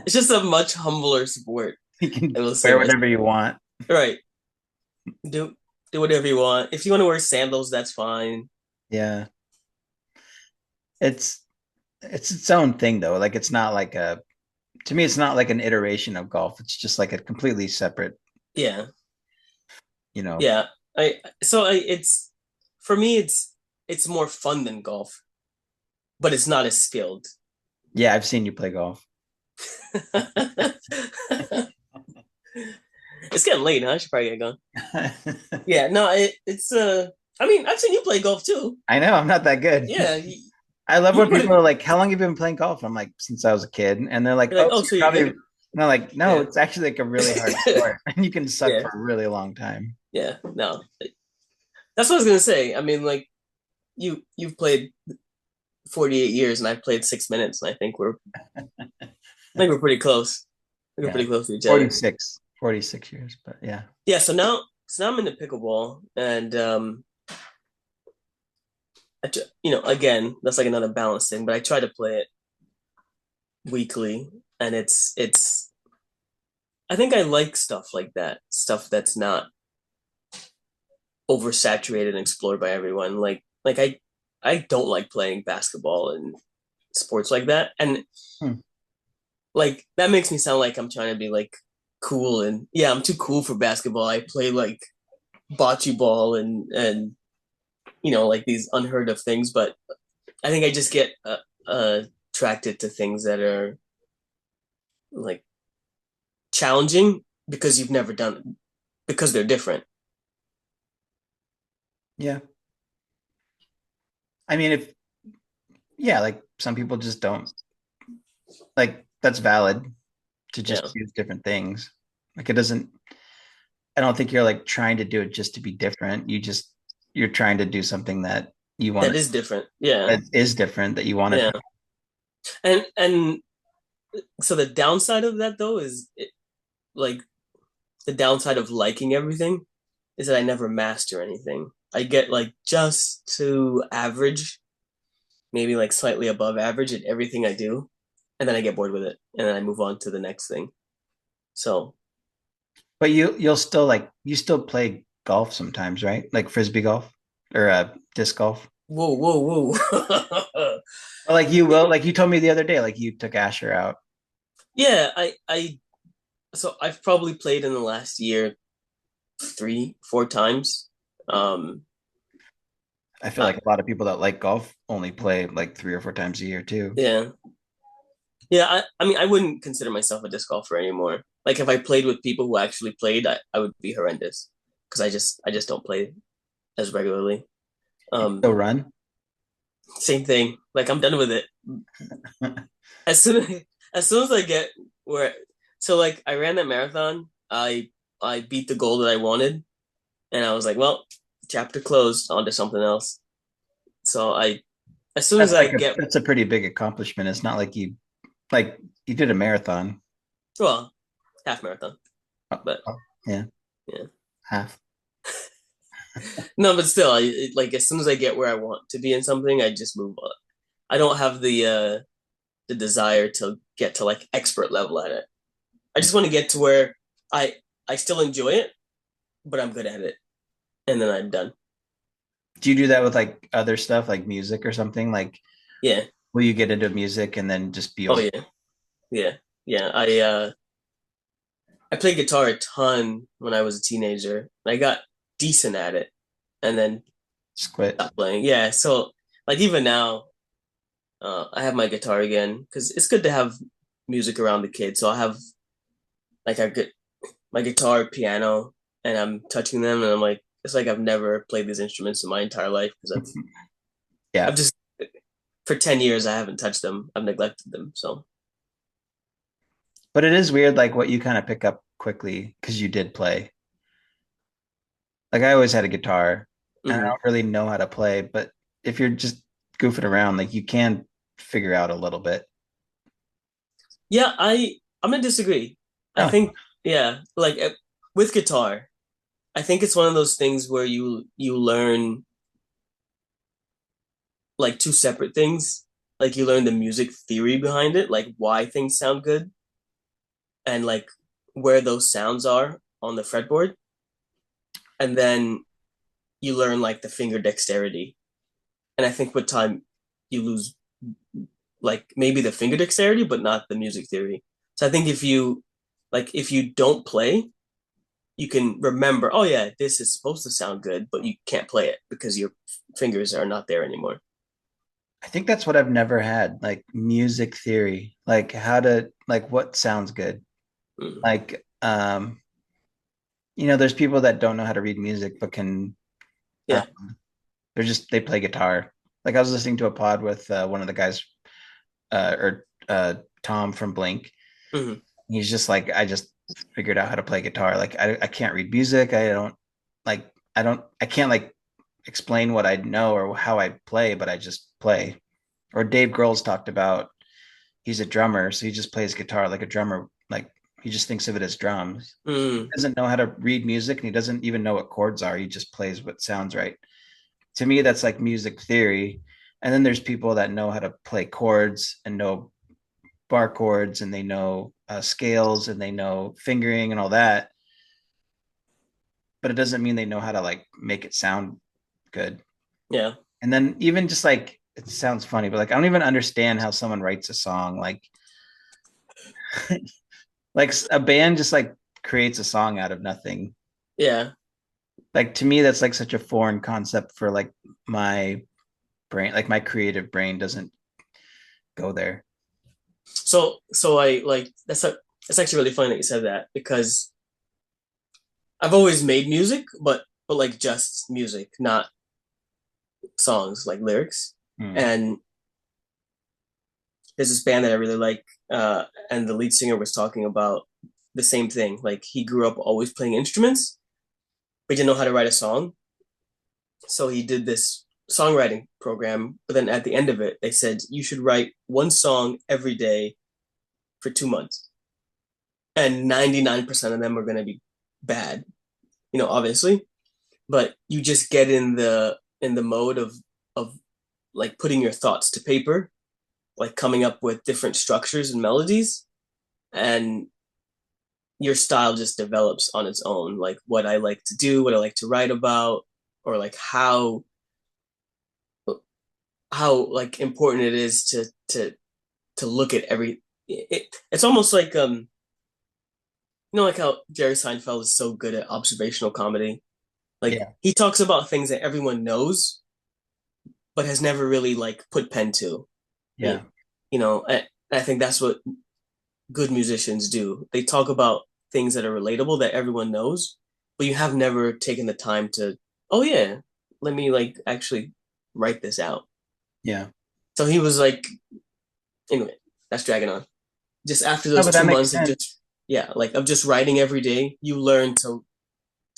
it's just a much humbler sport.
You can
I will say
wear
myself.
whatever you want.
Right. Do, do whatever you want. If you want to wear sandals, that's fine.
Yeah. It's it's its own thing though. Like it's not like a to me it's not like an iteration of golf. It's just like a completely separate,
Yeah.
you know.
Yeah. It's for me it's more fun than golf, but it's not as skilled.
Yeah, I've seen you play golf.
It's getting late, huh? I should probably get going. Yeah, no, it's I mean, I've seen you play golf too.
I know I'm not that good.
Yeah,
I love
you
when
put
people
it
are like, "How long have you been playing golf?" I'm like, "Since I was a kid," and they're like,
you're
"Oh,
like,
so
oh,
you're
so you're
probably."
good?
And I'm like, "No,
Yeah.
it's actually like a really hard sport, and you can suck
Yeah.
for a really long time."
Yeah. No. That's what I was gonna say. I mean, like you've played 48 years and I've played 6 minutes, and I think we're pretty close. I think we're
Yeah,
pretty close to each other.
46 years, but yeah.
Yeah, so now I'm into pickleball, and again, that's like another balance thing, but I try to play it weekly, and it's I think I like stuff like that, stuff that's not oversaturated and explored by everyone. Like I don't like playing basketball and sports like that, and
Hmm.
like that makes me sound like I'm trying to be like cool, and yeah, I'm too cool for basketball. I play like bocce ball and like these unheard of things, but I think I just get attracted to things that are like challenging because you've never done it, because they're different.
Yeah, I mean, if yeah, like some people just don't like that's valid to just
Yeah,
choose different things. Like it doesn't. I don't think you're like trying to do it just to be different. You're trying to do something that you want
that is different. Yeah,
that is different that you want to
yeah,
try.
and so the downside of that though is like the downside of liking everything is that I never master anything. I get like just to average, maybe like slightly above average at everything I do, and then I get bored with it, and then I move on to the next thing. So,
But you'll still like you still play golf sometimes, right? Like frisbee golf or disc golf.
whoa, whoa, whoa.
Or like you will, like you told me the other day, like you took Asher out.
Yeah, so I've probably played in the last year three, four times. Um,
I feel
uh,
like a lot of people that like golf only play like 3 or 4 times a year too.
yeah, yeah. I mean, I wouldn't consider myself a disc golfer anymore. Like if I played with people who actually played, I would be horrendous because I just don't play as regularly.
So
Um,
run.
Same thing. Like I'm done with it. As soon as soon as I get where, so like I ran that marathon, I beat the goal that I wanted, and I was like, well, chapter closed, on to something else. So I, as soon as
That's
I
like a
get,
that's a pretty big accomplishment. It's not like you did a marathon.
well, half marathon,
Oh,
but
oh, yeah,
yeah,
half.
no, but still, like as soon as I get where I want to be in something, I just move on. I don't have the desire to get to like expert level at it. I just want to get to where I I still enjoy it, but I'm good at it, and then I'm done.
Do you do that with like other stuff like music or something? Like
Yeah.
will you get into music and then just be
Oh
over?
yeah. Yeah. Yeah. I played guitar a ton when I was a teenager. I got decent at it, and then
Just quit.
stopped playing. Yeah. So like even now, I have my guitar again because it's good to have music around the kids. So I have like I get my guitar, piano, and I'm touching them, and I'm like, it's like I've never played these instruments in my entire life because I've
Yeah.
just for 10 years I haven't touched them. I've neglected them. So
But it is weird like what you kind of pick up quickly because you did play. Like I always had a guitar and I
mhm.
don't really know how to play, but if you're just goofing around, like you can figure out a little bit.
Yeah, I'm gonna disagree. I
Oh,
think yeah, like with guitar, I think it's one of those things where you learn like two separate things. Like you learn the music theory behind it, like why things sound good, and like where those sounds are on the fretboard, and then you learn like the finger dexterity. And I think with time you lose like maybe the finger dexterity, but not the music theory. So I think if you don't play, you can remember, oh yeah, this is supposed to sound good, but you can't play it because your fingers are not there anymore.
I think that's what I've never had, like music theory, like how to like what sounds good.
Mm.
Like there's people that don't know how to read music but can
Yeah.
they play guitar. Like I was listening to a pod with one of the guys or Tom from Blink.
Hmm.
He's just like, I just figured out how to play guitar. Like I can't read music. I can't like explain what I know or how I play, but I just play. Or Dave Grohl's talked about he's a drummer, so he just plays guitar like a drummer. Like he just thinks of it as drums. He
Mm.
doesn't know how to read music and he doesn't even know what chords are. He just plays what sounds right. To me, that's like music theory. And then there's people that know how to play chords and know bar chords and they know scales and they know fingering and all that, but it doesn't mean they know how to like make it sound good.
Yeah.
And then even just like it sounds funny, but like I don't even understand how someone writes a song. Like a band just like creates a song out of nothing.
Yeah.
Like to me, that's like such a foreign concept for like my brain. Like my creative brain doesn't go there.
So I like that's actually really funny that you said that because I've always made music, but like just music, not songs, like lyrics.
Hmm.
And there's this band that I really like, and the lead singer was talking about the same thing. Like he grew up always playing instruments, but he didn't know how to write a song. So he did this songwriting program, but then at the end of it, they said you should write one song every day for 2 months. And 99% of them are going to be bad, obviously. but you just get in the mode of like putting your thoughts to paper, like coming up with different structures and melodies, and your style just develops on its own. Like what I like to do, what I like to write about, or like how like important it is to look at it's almost like like how Jerry Seinfeld is so good at observational comedy. Like
Yeah.
he talks about things that everyone knows but has never really like put pen to.
Yeah.
I think that's what good musicians do. They talk about things that are relatable that everyone knows, but you have never taken the time to, oh yeah, let me like actually write this out.
Yeah.
So he was like, anyway, that's dragging on. Just after
No,
those
but
two
that makes
months of
sense.
just yeah, like of just writing every day, you learn to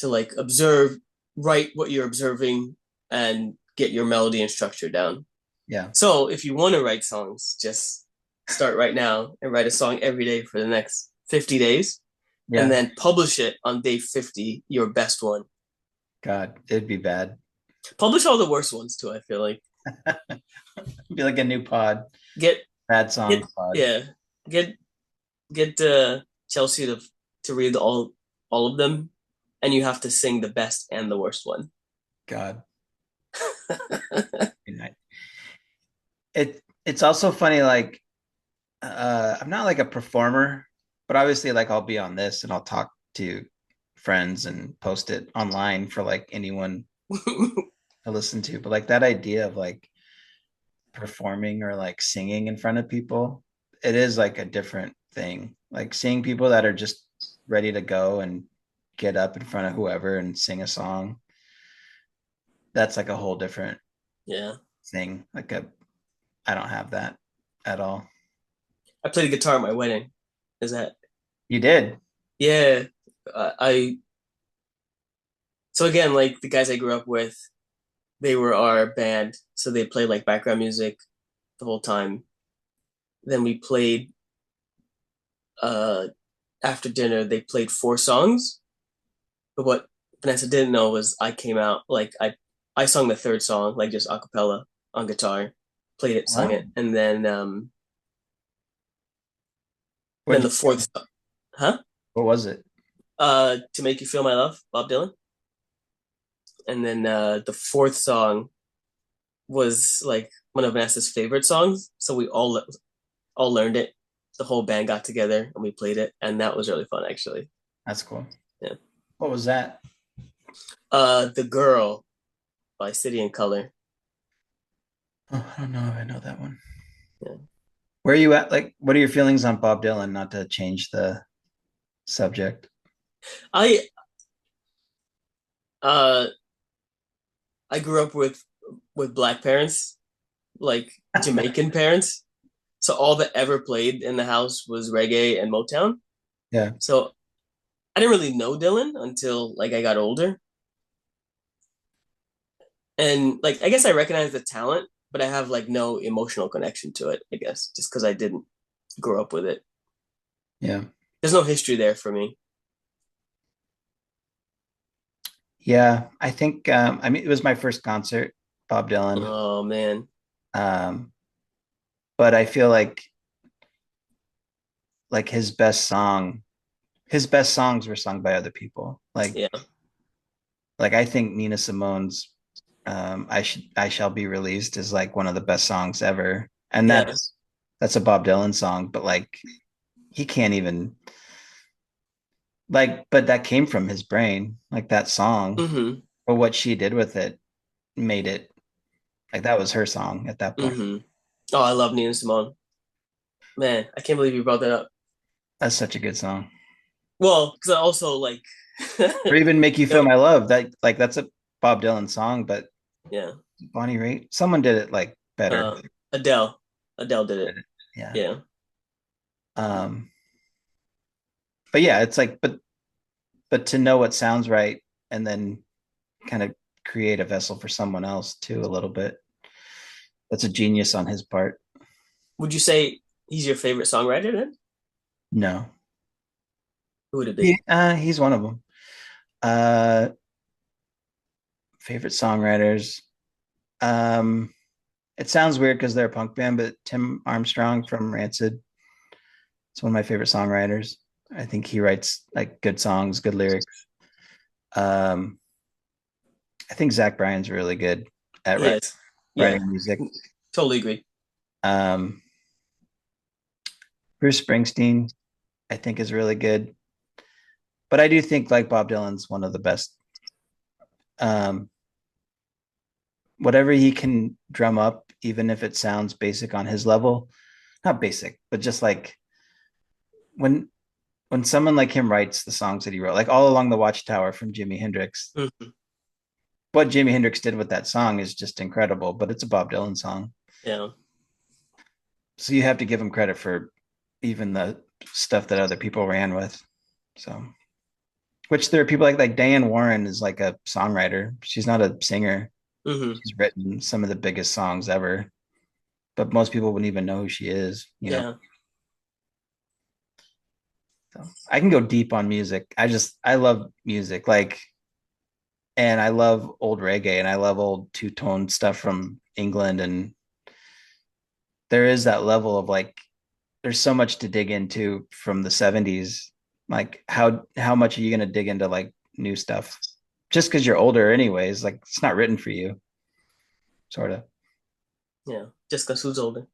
like observe, write what you're observing, and get your melody and structure down.
Yeah.
So if you want to write songs, just start right now and write a song every day for the next 50 days and
Yeah.
then publish it on day 50, your best one.
God, it'd be bad.
Publish all the worst ones too, I feel like.
It'd be like a new pod,
Get
bad
get
songs pod.
yeah, get get Chelsea to read all of them and you have to sing the best and the worst one.
God. It's also funny, like I'm not like a performer, but obviously like I'll be on this and I'll talk to friends and post it online for like anyone to listen to. But like that idea of like performing or like singing in front of people, it is like a different thing. Like seeing people that are just ready to go and get up in front of whoever and sing a song, that's like a whole different
Yeah.
thing. I don't have that at all.
I played the guitar at my wedding. Is that
You did?
yeah. I so again, like the guys I grew up with, they were our band, so they played like background music the whole time. Then we played uh after dinner they played four songs. But what Vanessa didn't know was I came out like I sung the third song, like just a cappella on guitar, played it, sung
Wow.
it, and then
What
the
did you
fourth huh?
What was it?
To Make You Feel My Love, Bob Dylan. And then the fourth song was like one of Vanessa's favorite songs, so we all learned it. The whole band got together and we played it, and that was really fun actually.
That's cool.
Yeah.
What was that?
The Girl by City and Color.
Oh, I don't know if I know that one.
Yeah.
Where are you at? Like, what are your feelings on Bob Dylan? Not to change the subject.
I uh I grew up with black parents, like Jamaican parents. So all that ever played in the house was reggae and Motown.
Yeah.
So I didn't really know Dylan until like I got older. And like I guess I recognize the talent, but I have like no emotional connection to it, I guess, just because I didn't grow up with it.
Yeah.
There's no history there for me.
Yeah. I think, I mean, it was my first concert, Bob Dylan.
Oh man.
Um, but I feel like his best songs were sung by other people.
Yeah.
Like I think Nina Simone's I Shall Be Released is like one of the best songs ever. And
Yeah.
that's a Bob Dylan song, but like he can't even like, but that came from his brain, like that song.
Mm-hmm.
But what she did with it made it like that was her song at that point.
Mm-hmm. Oh, I love Nina Simone. Man, I can't believe you brought that up.
That's such a good song.
Well, because I also like
Or even Make You Feel
yo,
My Love. That like that's a Bob Dylan song, but
yeah.
Bonnie Raitt, someone did it like better.
Uh Adele. Adele did it.
Yeah.
Yeah.
Um, but yeah, it's like, but to know what sounds right and then kind of create a vessel for someone else too, a little bit. That's a genius on his part.
Would you say he's your favorite songwriter then?
No,
Who would it be?
he's one of them. Uh, Favorite songwriters. Um, it sounds weird because they're a punk band, but Tim Armstrong from Rancid. It's one of my favorite songwriters. I think he writes like good songs, good lyrics. Um, I think Zach Bryan's really good at
Yes. Yeah.
writing music.
Totally agree.
Um, Bruce Springsteen, I think, is really good. But I do think like Bob Dylan's one of the best. Um, whatever he can drum up, even if it sounds basic on his level, not basic, but just like when someone like him writes the songs that he wrote, like All Along the Watchtower from Jimi Hendrix,
Mhm.
what Jimi Hendrix did with that song is just incredible, but it's a Bob Dylan song.
Yeah.
So you have to give him credit for even the stuff that other people ran with. So, which there are people like Diane Warren is like a songwriter. She's not a singer.
Hmm.
She's written some of the biggest songs ever, but most people wouldn't even know who she is, you know.
Yeah.
So I can go deep on music. I love music. Like, and I love old reggae and I love old two-tone stuff from England. And there is that level of like there's so much to dig into from the 70s. Like how much are you gonna dig into like new stuff? Just because you're older anyways, like it's not written for you, sort of.
Yeah. Just because who's older.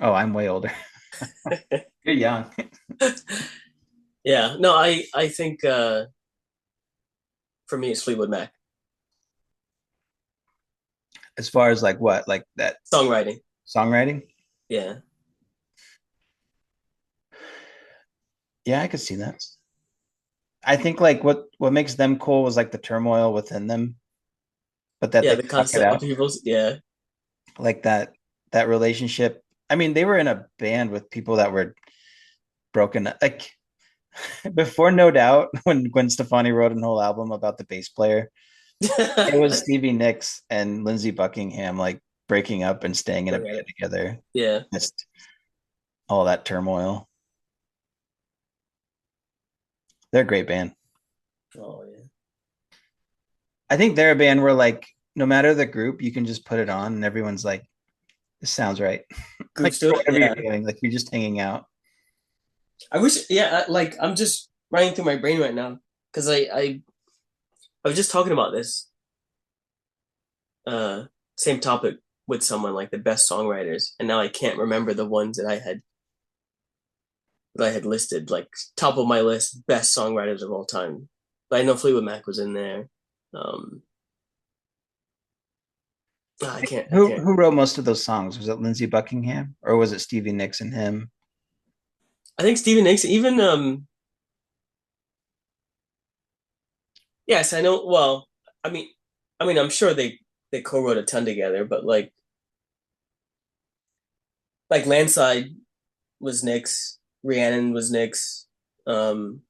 Oh, I'm way older. You're young.
Yeah. No, I think for me it's Fleetwood Mac.
As far as like what, like that
Songwriting.
songwriting?
Yeah.
Yeah, I could see that. I think like what makes them cool was like the turmoil within them, but that
Yeah,
they
the
stuck it
constant
out.
upheavals. Yeah.
Like that relationship. I mean, they were in a band with people that were broken. Like before No Doubt, when Gwen Stefani wrote an whole album about the bass player, it was Stevie Nicks and Lindsey Buckingham like breaking up and staying in a
Forget
band
it.
together.
Yeah.
Just all that turmoil. They're a great band.
Oh yeah.
I think they're a band where like no matter the group, you can just put it on and everyone's like, this sounds right. Like
Groups to it.
whatever
Yeah.
you're doing, like you're just hanging out.
I wish. Yeah. Like I'm just running through my brain right now because I was just talking about this uh same topic with someone like the best songwriters, and now I can't remember the ones that I had listed like top of my list best songwriters of all time. But I know Fleetwood Mac was in there. Um, I can't. I can't.
Who wrote most of those songs? Was it Lindsey Buckingham or was it Stevie Nicks and him?
I think Stevie Nicks. Even yes, I know. Well, I mean, I'm sure they co-wrote a ton together, but like Landslide was Nicks, Rhiannon was Nicks. Um,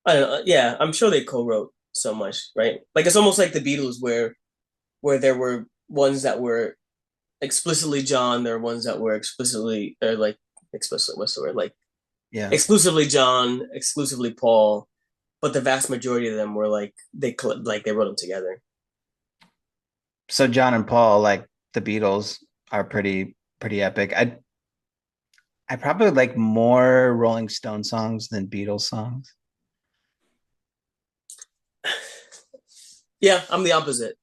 I don't know. Yeah, I'm sure they co-wrote so much, right? Like it's almost like the Beatles, where there were ones that were explicitly John, there are ones that were explicitly or like explicitly what's the word like
Yeah.
exclusively John, exclusively Paul, but the vast majority of them were like they wrote them together.
So John and Paul, like the Beatles, are pretty epic. I probably like more Rolling Stone songs than Beatles songs.
Yeah, I'm the opposite.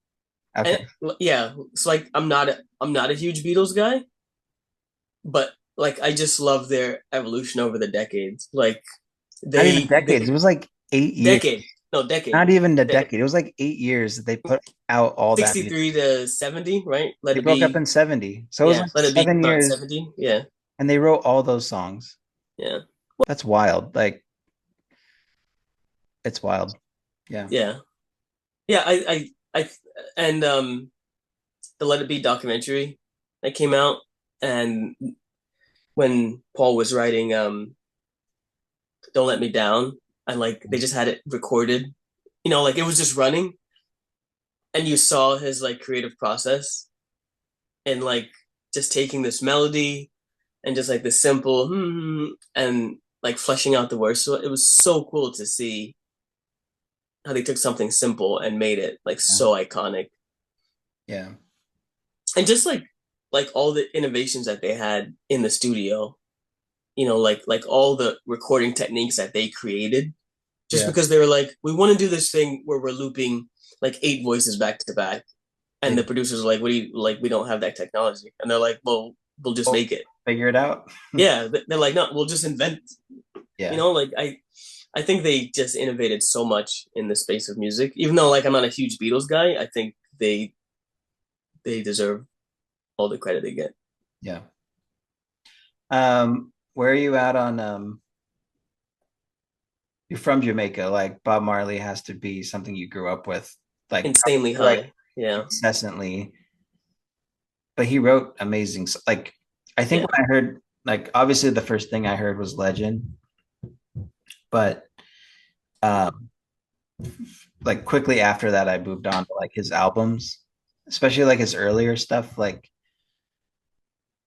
And
Okay.
yeah, it's like I'm not a huge Beatles guy, but like I just love their evolution over the decades. Like
Not even
they
decades. It was like 8 years.
decade, no decade,
Not even a
decade.
decade. It was like 8 years that they put out all that music.
63 to 70, right? Let
They
it
broke up
be.
in 70. So it was
Yeah,
like
let it be
seven
about
years
70. Yeah.
and they wrote all those songs.
Yeah.
That's wild. Like it's wild. Yeah.
Yeah. Yeah, I and the Let It Be documentary that came out, and when Paul was writing Don't Let Me Down, and like they just had it recorded, like it was just running, and you saw his like creative process and like just taking this melody and just like the simple and like fleshing out the words. So it was so cool to see how they took something simple and made it like so iconic.
Yeah.
And just like all the innovations that they had in the studio, like all the recording techniques that they created, just
Yeah.
because they were like, we want to do this thing where we're looping like eight voices back to back. And
Yeah.
the producers are like, what do you like? We don't have that technology. And they're like, well, we'll just
Well,
make it.
figure it out.
Yeah. They're like, no, we'll just invent,
Yeah.
like I think they just innovated so much in the space of music. Even though like I'm not a huge Beatles guy, I think they deserve all the credit they get.
Yeah. Where are you at on you're from Jamaica, like Bob Marley has to be something you grew up with, like
Insanely
like
high. Yeah.
incessantly. But he wrote amazing like I think
Yeah.
when I heard like obviously the first thing I heard was Legend, but um like quickly after that I moved on to like his albums, especially like his earlier stuff. Like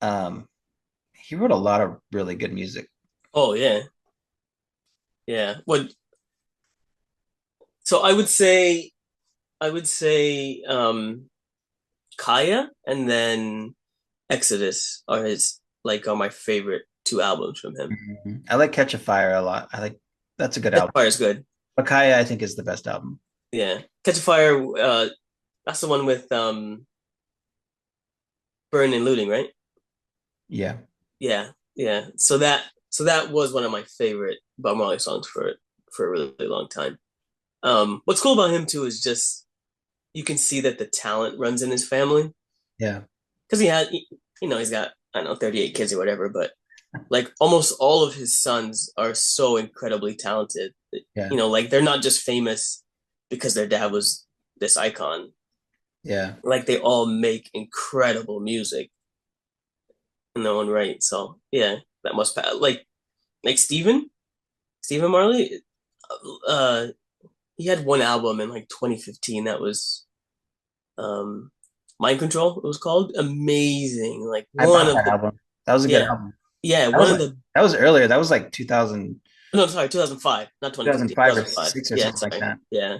um he wrote a lot of really good music.
Oh yeah. Yeah. What so I would say Kaya and then Exodus are my favorite two albums from him.
Mhm. I like Catch a Fire a lot. I like that's a good
Catch a
album.
Fire is good.
Bakaya, I think, is the best album.
Yeah. Catch a Fire, that's the one with Burn and Looting, right?
Yeah.
Yeah. Yeah. So that was one of my favorite Bob Marley songs for a really, really long time. What's cool about him too is just you can see that the talent runs in his family
Yeah.
because he's got I don't know 38 kids or whatever, but like almost all of his sons are so incredibly talented.
Yeah.
Like they're not just famous because their dad was this icon.
Yeah.
Like they all make incredible music in their own right. So yeah, that must pass. Like Stephen Marley, uh, he had one album in like 2015 that was um Mind Control. It was called amazing. Like
I
one
bought
of
that
the
album. That was a good
yeah
album.
yeah
That
one
was
of
like
the
that was earlier. That was like 2000,
no sorry 2005 not 2015
2005 or
2005
6 or
yeah
something like
sorry
that.
yeah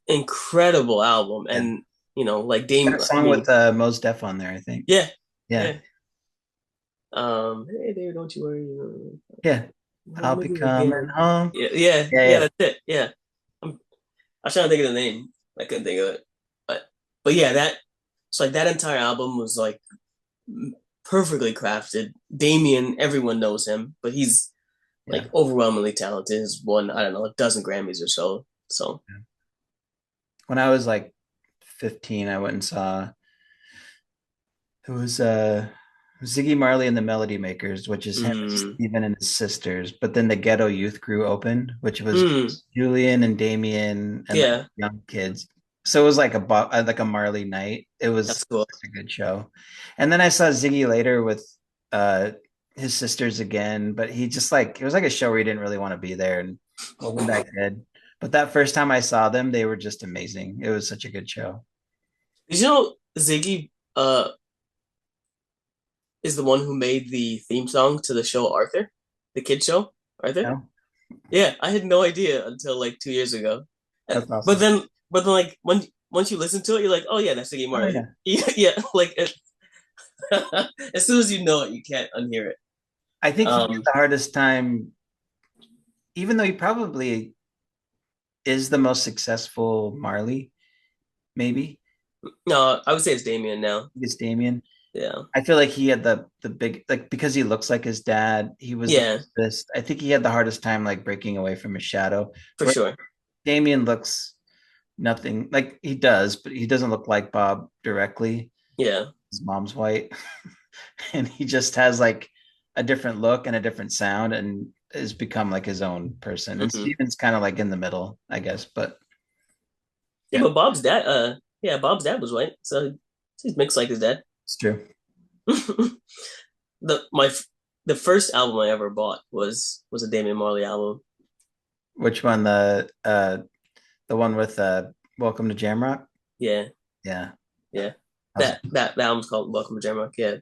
incredible album
Yeah.
and like
Got
Dame
a
I
song
mean
with Mos Def on there, I think.
yeah
Yeah.
yeah hey David don't you worry
Yeah. I'll
home
be
with you
coming
again
home.
yeah yeah
Yeah,
yeah
yeah.
that's it yeah I'm, I was trying to think of the name I couldn't think of it but yeah that so like that entire album was like perfectly crafted. Damien, everyone knows him, but he's
Yeah.
like overwhelmingly talented. He's won, I don't know, a dozen Grammys or so. So
When I was like 15, I went and saw it was Ziggy Marley and the Melody Makers, which is him,
mm,
Stephen and his sisters. But then the Ghetto Youth Crew opened, which was
mm,
Julian and Damien and like
yeah,
young kids. So it was like a Marley night. It was
that's cool.
such a good show. And then I saw Ziggy later with uh his sisters again, but he just like it was like a show where he didn't really want to be there and wasn't that good. But that first time I saw them, they were just amazing. It was such a good show.
Did you know Ziggy is the one who made the theme song to the show Arthur, the kid show Arthur?
No?
Yeah, I had no idea until like 2 years ago.
That's
But
awesome.
then, but then, like once you listen to it, you're like, oh yeah, that's Ziggy
Oh
Marley.
yeah.
Yeah, yeah. Like as soon as you know it, you can't unhear it.
I think he had
Um,
the hardest time, even though he probably is the most successful Marley, maybe.
no, I would say it's Damien now.
It's Damien.
Yeah,
I feel like he had the big like because he looks like his dad, he was the
yeah,
best. I think he had the hardest time like breaking away from his shadow.
for
Where
sure.
Damien looks nothing like he does, but he doesn't look like Bob directly.
Yeah.
His mom's white, and he just has like a different look and a different sound, and has become like his own person. And
Hmm.
Steven's kind of like in the middle, I guess. But
Yeah,
yeah,
but Bob's dad was white, so he's mixed like his dad.
it's true.
the my the first album I ever bought was a Damian Marley album.
Which one? The one with Welcome to Jamrock?
Yeah,
Yeah.
yeah.
That was
That album's called Welcome to Jamrock. Yeah,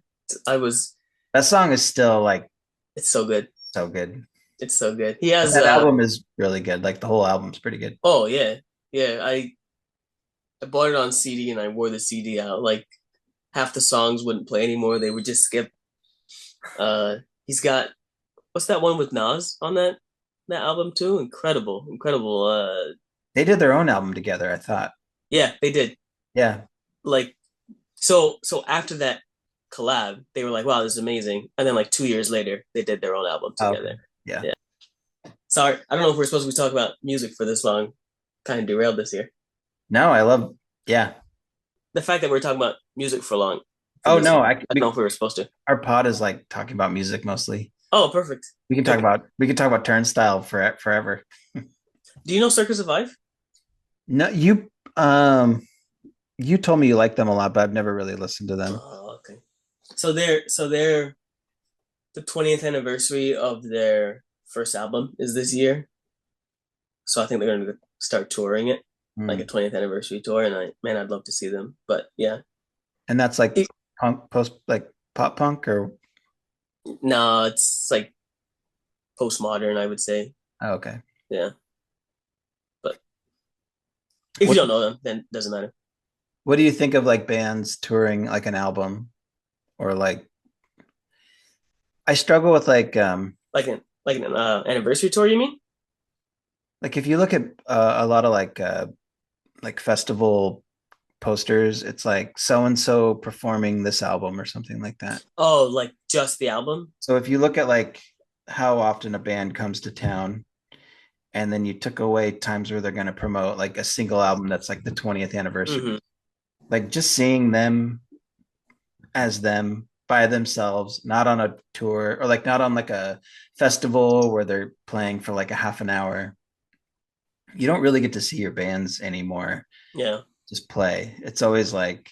I was.
that song is still like
It's so good.
so good.
It's so good. He
But
has
that album is really good. Like the whole album's pretty good.
oh yeah. Yeah, I bought it on CD and I wore the CD out. Like half the songs wouldn't play anymore. They would just skip. Uh he's got what's that one with Nas on that album too? Incredible. Incredible.
They did their own album together, I thought.
Yeah, they did.
Yeah.
Like so after that collab, they were like, wow, this is amazing. And then like 2 years later, they did their own album
Oh, okay.
together.
Yeah.
Yeah. Sorry, I don't know if we're supposed to be talking about music for this long. Kind of derailed this here.
No, I love. Yeah.
The fact that we're talking about music for long for
Oh
this
no,
long. I don't know if we were supposed to.
our pod is like talking about music mostly.
Oh, perfect. Perfect.
We can talk about Turnstile forever.
Do you know Circus Survive?
No, you told me you like them a lot, but I've never really listened to them.
Oh, okay. So they're the 20th anniversary of their first album is this year. So I think they're gonna start touring it, like a
Hmm.
20th anniversary tour, and I'd love to see them. But yeah.
And that's like
It,
punk post like pop punk or
no, it's like postmodern, I would say.
oh, okay.
Yeah. But if you
What
don't know them, then it doesn't matter.
what do you think of like bands touring like an album or like I struggle with
Like an anniversary tour, you mean?
like if you look at a lot of like festival posters, it's like so and so performing this album or something like that.
Oh, like just the album?
So if you look at like how often a band comes to town and then you took away times where they're going to promote like a single album that's like the 20th anniversary,
Hmm.
like just seeing them as them by themselves, not on a tour or like not on like a festival where they're playing for like a half an hour. You don't really get to see your bands anymore
Yeah.
just play. It's always like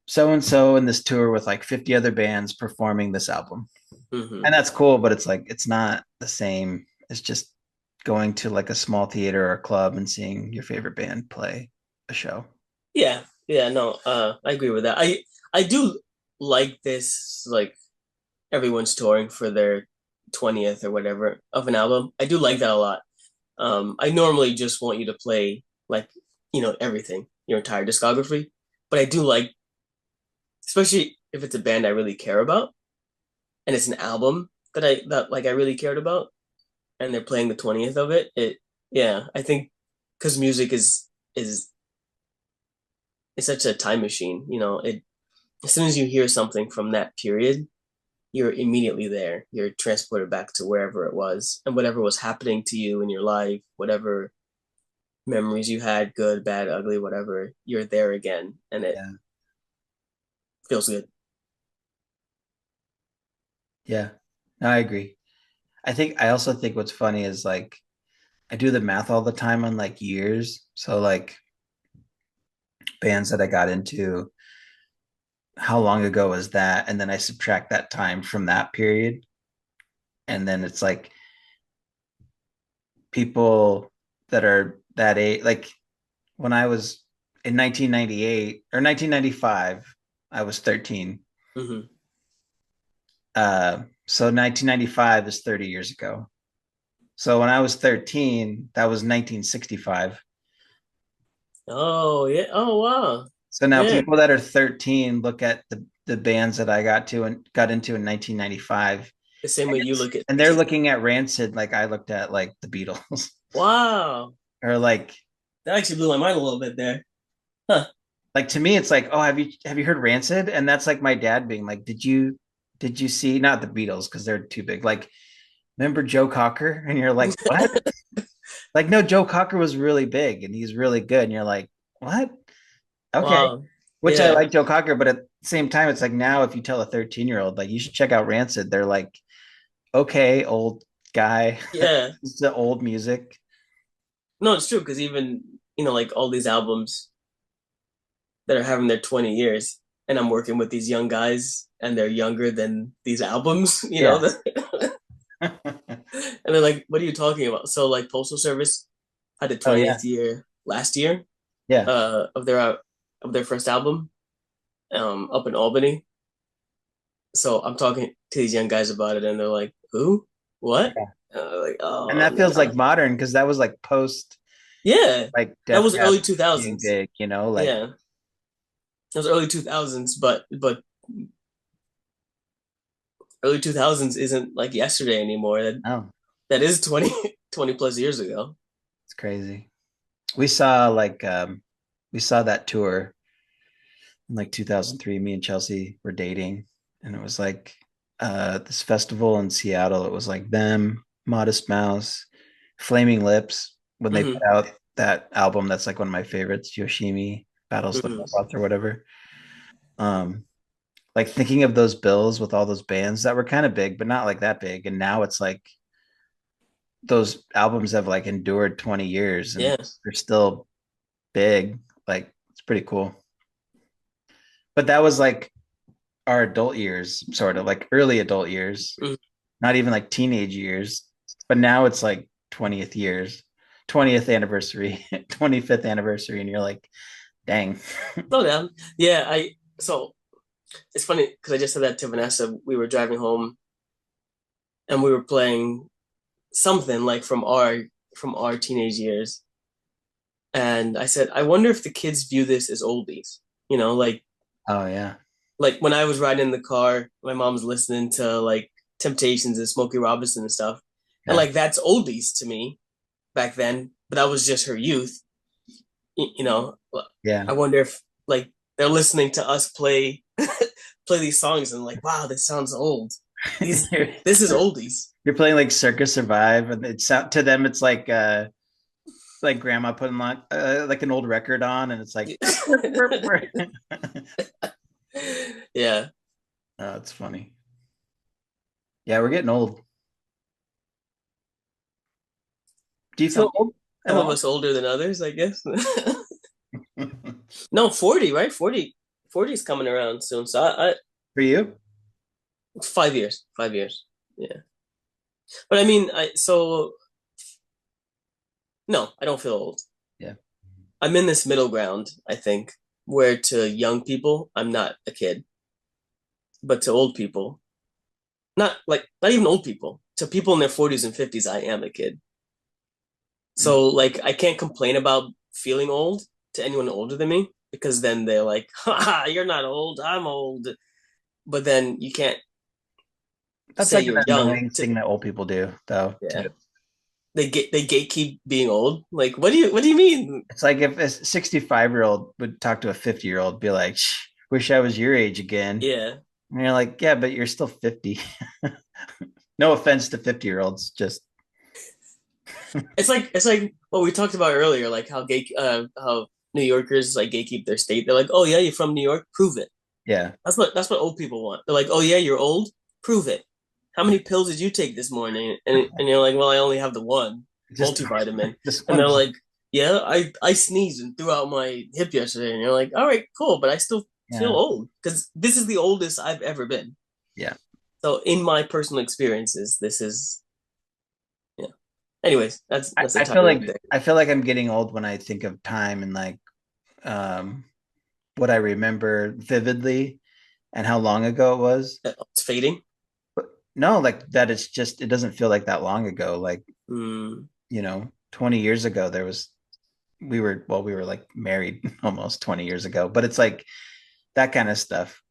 so and so in this tour with like 50 other bands performing this album.
Hmm.
And that's cool, but it's like it's not the same. It's just going to like a small theater or club and seeing your favorite band play a show.
Yeah. Yeah, no, I agree with that. I do like this, like everyone's touring for their 20th or whatever of an album. I do like that a lot. I normally just want you to play like, everything, your entire discography. But I do like, especially if it's a band I really care about and it's an album that like I really cared about and they're playing the 20th of it. Yeah, I think because music is is such a time machine, as soon as you hear something from that period, you're immediately there. You're transported back to wherever it was and whatever was happening to you in your life, whatever memories you had, good, bad, ugly, whatever, you're there again and it
Yeah.
feels good.
Yeah. No, I agree. I also think what's funny is like I do the math all the time on like years. So like bands that I got into, how long ago was that? And then I subtract that time from that period. And then it's like people that are that age, like when I was in 1998 or 1995, I was 13.
Hmm.
So 1995 is 30 years ago. So when I was 13, that was 1965.
Oh, yeah. Oh, wow.
So now
Yeah.
people that are 13 look at the bands that I got into in 1995
The same way you look at.
and they're looking at Rancid like I looked at like the Beatles
Wow.
or
That actually blew my mind a little bit there. Huh.
like to me it's like, oh, have you heard Rancid? And that's like my dad being like, did you see not the Beatles because they're too big, like remember Joe Cocker? And you're like, what? Like no, Joe Cocker was really big and he's really good and you're like, what? Okay.
Wow.
Which I
Yeah.
like Joe Cocker, but at the same time it's like now if you tell a 13-year-old like you should check out Rancid, they're like, okay, old guy.
Yeah.
It's the old music.
No, it's true because even, like all these albums that are having their 20 years and I'm working with these young guys and they're younger than these albums,
Yeah.
and they're like, what are you talking about? So like Postal Service had the
Oh yeah.
20th year last year
Yeah.
of their first album up in Albany. So I'm talking to these young guys about it and they're like, who? what?
Yeah.
Like,
And
oh
that feels
no.
like modern because that was like post
Yeah,
like
that
Def
was
Rap
early two
being
thousands.
big, you know, like
Yeah, that was early 2000s, but early 2000s isn't like yesterday anymore.
oh,
That is 20 20 plus years ago.
it's crazy. We saw like we saw that tour in like 2003. Me and Chelsea were dating, and it was like this festival in Seattle. It was like them, Modest Mouse, Flaming Lips when they put
Hmm.
out that album that's like one of my favorites, Yoshimi Battles the
Hmm.
Robots or whatever. Um, like thinking of those bills with all those bands that were kind of big, but not like that big. And now it's like those albums have like endured 20 years and
Yeah.
they're still big. Like it's pretty cool. But that was like our adult years, sort of like early adult years,
Mhm.
not even like teenage years. But now it's like 20th years, 20th anniversary, 25th anniversary. And you're like, dang.
Slow down. Yeah, so it's funny because I just said that to Vanessa. We were driving home and we were playing something like from our teenage years. And I said, I wonder if the kids view this as oldies. You know,
Oh, yeah.
like when I was riding in the car, my mom's listening to like Temptations and Smokey Robinson and stuff. And
Yeah.
like that's oldies to me back then, but that was just her youth. You know,
Yeah.
I wonder if like they're listening to us play play these songs and like, wow, this sounds old. These
you're,
this is oldies.
you're playing like Circus Survive, and it's to them, it's like grandma putting like an old record on, and it's like,
Yeah.
oh, it's funny. Yeah, we're getting old. Do you feel
Some
old at
some of
all?
us older than others, I guess. No, 40, right? 40 is coming around soon. So I
For you?
5 years. 5 years. Yeah. But I mean, I so no, I don't feel old.
Yeah.
I'm in this middle ground, I think, where to young people, I'm not a kid, but to old people, not even old people, to people in their 40s and 50s, I am a kid.
Mm.
So like I can't complain about feeling old to anyone older than me because then they're like, "Ha, you're not old, I'm old." But then you can't
That's
say
like an
you're young
annoying
to
thing that old people do, though, too.
yeah. They gatekeep being old. Like what do you mean?
It's like if a 65-year-old would talk to a 50-year-old, be like, Shh, wish I was your age again.
Yeah.
And you're like, yeah, but you're still 50. No offense to 50-year-olds, just
It's like what we talked about earlier, like how New Yorkers like gatekeep their state. They're like, "Oh yeah, you're from New York, prove it."
yeah.
That's what old people want. They're like, "Oh yeah, you're old, prove it." How many pills did you take this morning? And you're like, "Well, I only have the one
Just
multivitamin."
just
And
one.
they're like, "Yeah, I sneezed and threw out my hip yesterday." And you're like, "All right, cool, but I still feel
Yeah.
old because this is the oldest I've ever been."
Yeah.
So in my personal experiences, this is yeah. Anyways, that's
I feel
entirely
like
there.
I'm getting old when I think of time and like um what I remember vividly and how long ago it was.
It's fading.
But no, like that it's just it doesn't feel like that long ago. Like,
Mm,
20 years ago there was we were like married almost 20 years ago, but it's like that kind of stuff.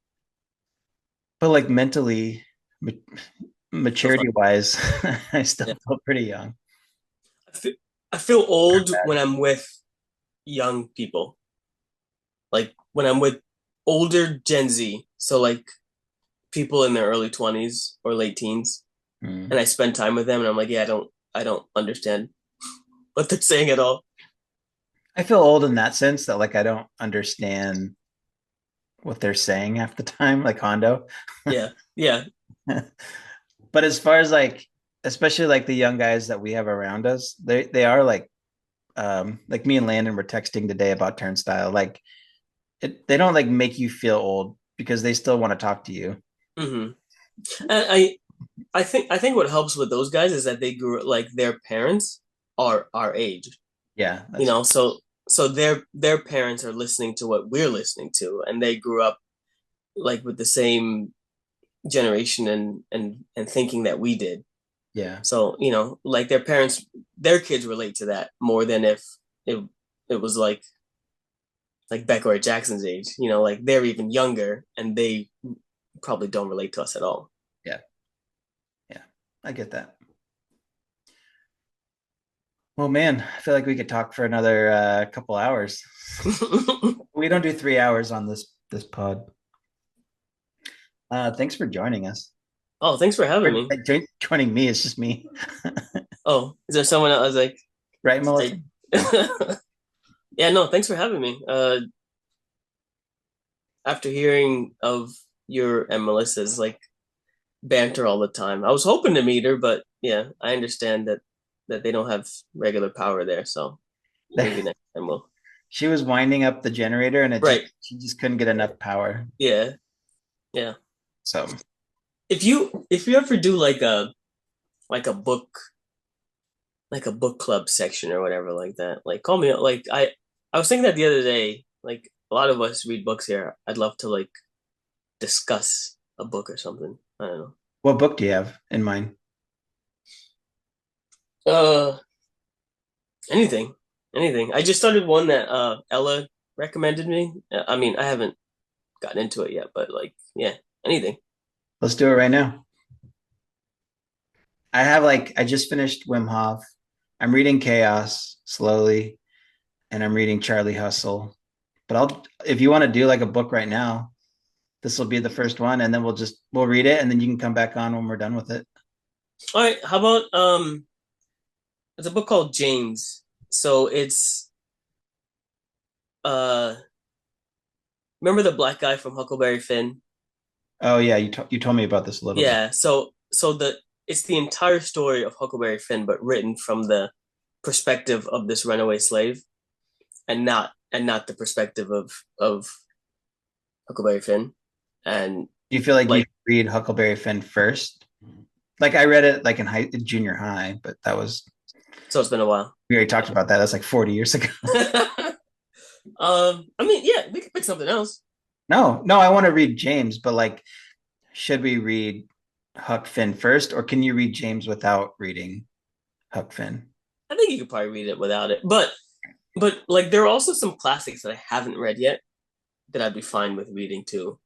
But like mentally, ma-
so far.
maturity wise, I still
Yeah.
feel pretty young.
I feel old when I'm with young people, like when I'm with older Gen Z. So like people in their early 20s or late teens,
Mm.
and I spend time with them, and I'm like, yeah, I don't understand what they're saying at all.
I feel old in that sense that like I don't understand what they're saying half the time, like Hondo.
Yeah, yeah,
But as far as like, especially like the young guys that we have around us, they are like me and Landon were texting today about Turnstile. Like they don't like make you feel old because they still want to talk to you.
hmm And I think what helps with those guys is that they grew like their parents are our age,
Yeah,
you
that's
know, so their parents are listening to what we're listening to, and they grew up like with the same generation and thinking that we did.
Yeah.
So, like their kids relate to that more than if it it was like Becca or Jackson's age. Like they're even younger and they probably don't relate to us at all.
Yeah. Yeah. I get that. Well, man, I feel like we could talk for another couple hours. We don't do 3 hours on this pod. Thanks for joining us.
Oh, thanks for having
Or,
me.
like, joining me, it's just me.
Oh, is there someone else like
Right, Melissa?
yeah, no, thanks for having me. After hearing of your and Melissa's like banter all the time, I was hoping to meet her, but yeah, I understand that they don't have regular power there, so maybe next time we'll.
She was winding up the generator and
Right.
she just couldn't get enough power.
Yeah. Yeah.
So
If you ever do like a book like a book club section or whatever like that, like call me up. Like I was thinking that the other day, like a lot of us read books here. I'd love to like discuss a book or something. I don't know.
what book do you have in mind?
Uh anything. Anything. I just started one that Ella recommended me. I mean, I haven't gotten into it yet, but like yeah, anything.
Let's do it right now. I just finished Wim Hof. I'm reading Chaos slowly, and I'm reading Charlie Hustle. But if you want to do like a book right now, this will be the first one, and then we'll read it, and then you can come back on when we're done with it.
All right, how about it's a book called James. So it's uh remember the black guy from Huckleberry Finn?
Oh yeah, you told me about this a little bit.
Yeah, so it's the entire story of Huckleberry Finn, but written from the perspective of this runaway slave, and not the perspective of Huckleberry Finn. And
Do you feel like you
like
read Huckleberry Finn first? Like I read it like in junior high, but that was
so it's been a while.
we already talked about that. That's like 40 years ago.
I mean, yeah, we could pick something else.
No, I want to read James, but like, should we read Huck Finn first, or can you read James without reading Huck Finn?
I think you could probably read it without it, but like there are also some classics that I haven't read yet that I'd be fine with reading too.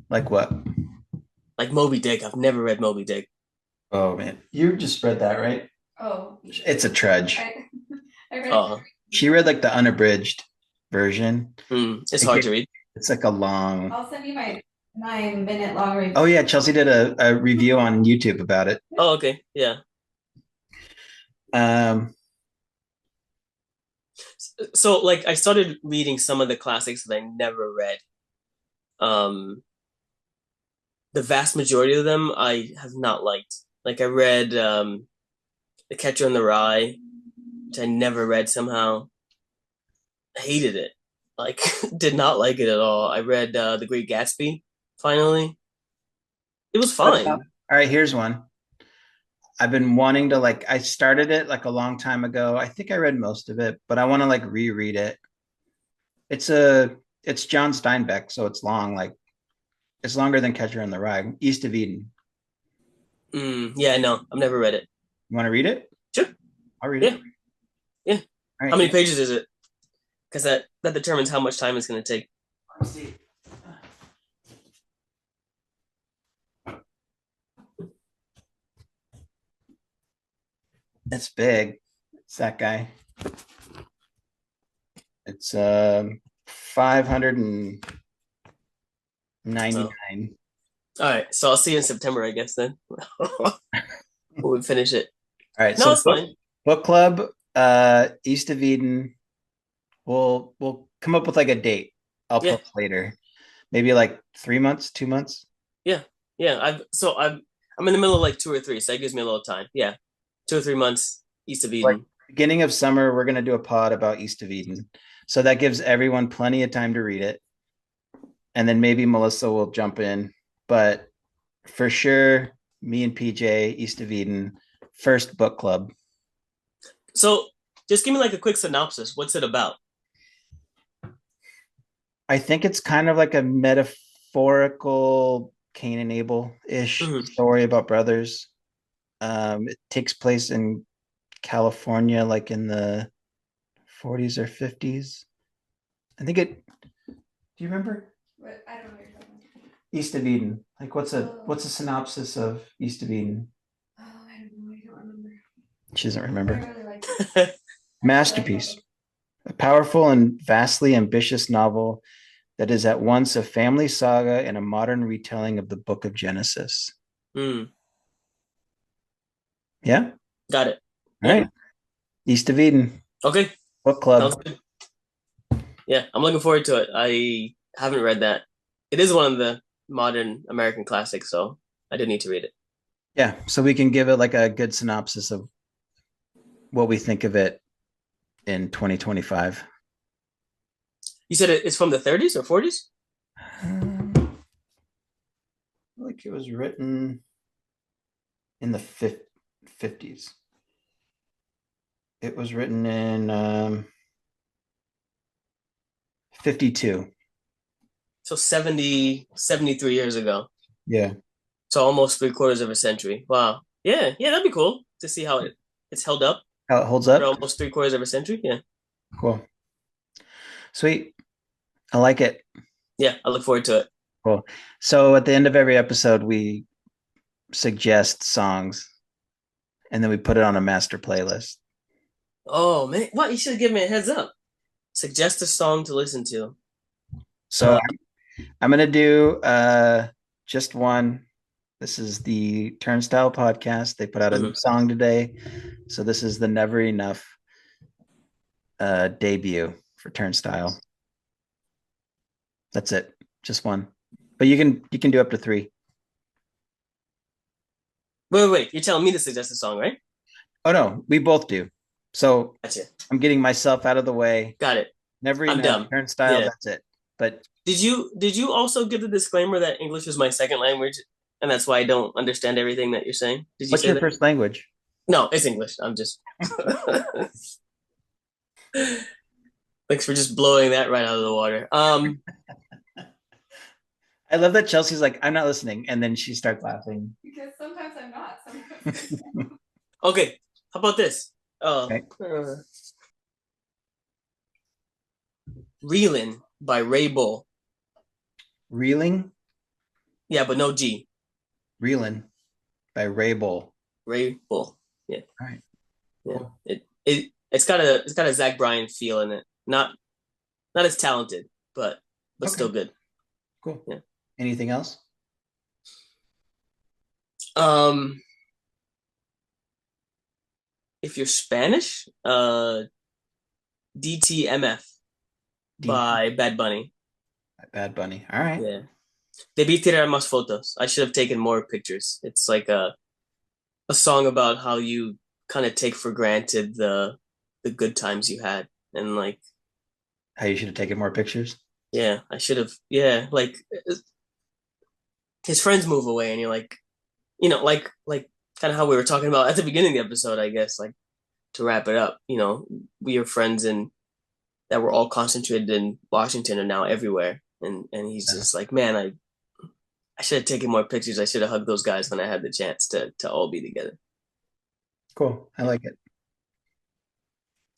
Like what?
Like Moby Dick. I've never read Moby Dick.
Oh man, you just read that, right?
Oh,
It's a trudge.
I read
Oh,
She read like the unabridged version.
it's hard to read.
It's like a long.
I'll send you my 9 minute long review.
Oh yeah, Chelsea did a review on YouTube about it.
Oh, okay, yeah.
Um,
So like I started reading some of the classics that I never read. Um, the vast majority of them I have not liked. Like I read The Catcher in the Rye, which I never read somehow. I hated it. Like did not like it at all. I read The Great Gatsby finally. It was fine.
all right, here's one. I've been wanting to like I started it like a long time ago. I think I read most of it, but I want to like reread it. It's John Steinbeck, so it's long, like it's longer than Catcher in the Rye. East of Eden.
Yeah, no, I've never read it.
You want to read it?
Sure.
I'll read
Yeah.
it.
Yeah.
All right.
How many pages is it? Because that determines how much time it's going to take.
Let's see. It's big. It's that guy. It's 599.
All right, so I'll see you in September, I guess then. We'll finish it.
All right,
No,
so
it's fine.
book club, East of Eden. We'll come up with like a date. I'll
Yeah.
post later. Maybe like 3 months, 2 months.
Yeah, I'm in the middle of like 2 or 3, so that gives me a little time. Yeah, 2 or 3 months East of
Like
Eden.
beginning of summer, we're gonna do a pod about East of Eden. So that gives everyone plenty of time to read it. And then maybe Melissa will jump in. But for sure, me and PJ, East of Eden, first book club.
So just give me like a quick synopsis. What's it about?
I think it's kind of like a metaphorical Cain and Abel ish
Mhm.
story about brothers. It takes place in California, like in the 40s or 50s. I think it. Do you remember
But I don't know what you're talking about.
East of Eden? Like, what's a synopsis of East of Eden?
Oh, I don't know. I don't remember.
She doesn't
I
remember.
really like it.
Masterpiece. A powerful and vastly ambitious novel that is at once a family saga and a modern retelling of the book of Genesis.
Hmm.
Yeah?
Got it.
All right. East of Eden.
Okay.
Book
Sounds
club.
good. Yeah, I'm looking forward to it. I haven't read that. It is one of the modern American classics, so I do need to read it.
Yeah. So we can give it like a good synopsis of what we think of it in 2025.
You said it's from the 30s or 40s?
Like it was written in the 50s. It was written in 52.
So 73 years ago.
Yeah.
So almost 3/4 of a century. Wow. Yeah, that'd be cool to see how it's held up
How it holds
for
up.
almost 3/4 of a century. Yeah.
Cool. Sweet. I like it.
Yeah, I look forward to it.
Cool. So at the end of every episode, we suggest songs and then we put it on a master playlist.
Oh man, what? You should have given me a heads up. Suggest a song to listen to.
So I'm gonna do just one. This is the Turnstile podcast. They put out a new song today. So this is the Never Enough debut for Turnstile. That's it. Just one. But you can do up to 3.
Wait. You're telling me to suggest a song, right?
Oh no, we both do. So
Gotcha.
I'm getting myself out of the way.
Got it.
Never
I'm
Enough
dumb.
Turnstile,
Yeah.
that's it. But
Did you also give the disclaimer that English is my second language and that's why I don't understand everything that you're saying? Did you
what's
say
your
that?
first language?
No, it's English. I'm just Thanks for just blowing that right out of the water.
I love that Chelsea's like, I'm not listening, and then she starts laughing.
Because sometimes I'm not. Sometimes.
Okay, how about this?
Okay.
Reelin' by Ray Bull.
Reeling?
Yeah, but no G.
Reelin' by Ray Bull.
Ray Bull. Yeah.
All right.
Yeah.
Cool.
It's got a Zach Bryan feel in it. Not as talented, but
Okay.
still good.
Cool.
Yeah.
Anything else?
If you're Spanish, DTMF by Bad Bunny.
Bad Bunny. All right.
Yeah. Debí tirar más fotos. I should have taken more pictures. It's like a song about how you kind of take for granted the good times you had and like
How you should have taken more pictures.
yeah, I should have. Yeah, like his friends move away, and you're like, like kind of how we were talking about at the beginning of the episode, I guess. Like to wrap it up, we are friends, and that we're all concentrated in Washington and now everywhere, and he's just like, man, I should have taken more pictures. I should have hugged those guys when I had the chance to all be together.
Cool. I like it.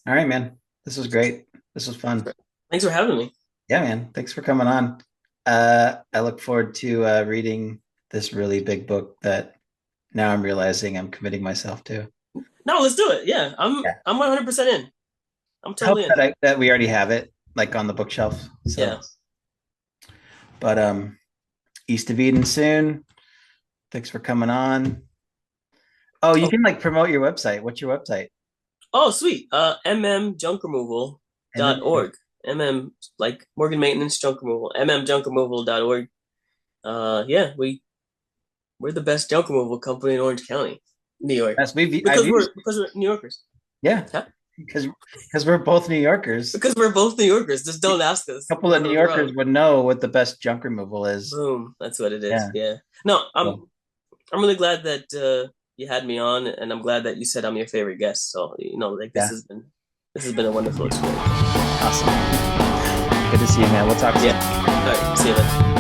All right, man. This was great. This was fun.
Thanks for having me.
Yeah, man. Thanks for coming on. I look forward to reading this really big book that now I'm realizing I'm committing myself to.
No, let's do it. Yeah, I'm 100% in. I'm totally in.
That we already have it like on the bookshelf. So.
Yeah.
But East of Eden soon. Thanks for coming on. Oh, you can like promote your website. What's your website?
Oh, sweet. mmjunkremoval.org. MM like Morgan Maintenance Junk Removal. mmjunkremoval.org. Yeah, we're the best junk removal company in Orange County, New York.
Yes,
because we're New Yorkers.
Yeah.
Huh?
Because we're both New Yorkers.
Because we're both New Yorkers. Just don't ask us.
A couple of New Yorkers would know what the best junk removal is.
Boom. That's what it is. Yeah. No, I'm really glad that you had me on, and I'm glad that you said I'm your favorite guest. So this has been a wonderful experience.
Awesome. Good to see you, man. We'll talk soon.
Yeah. All right. See you then.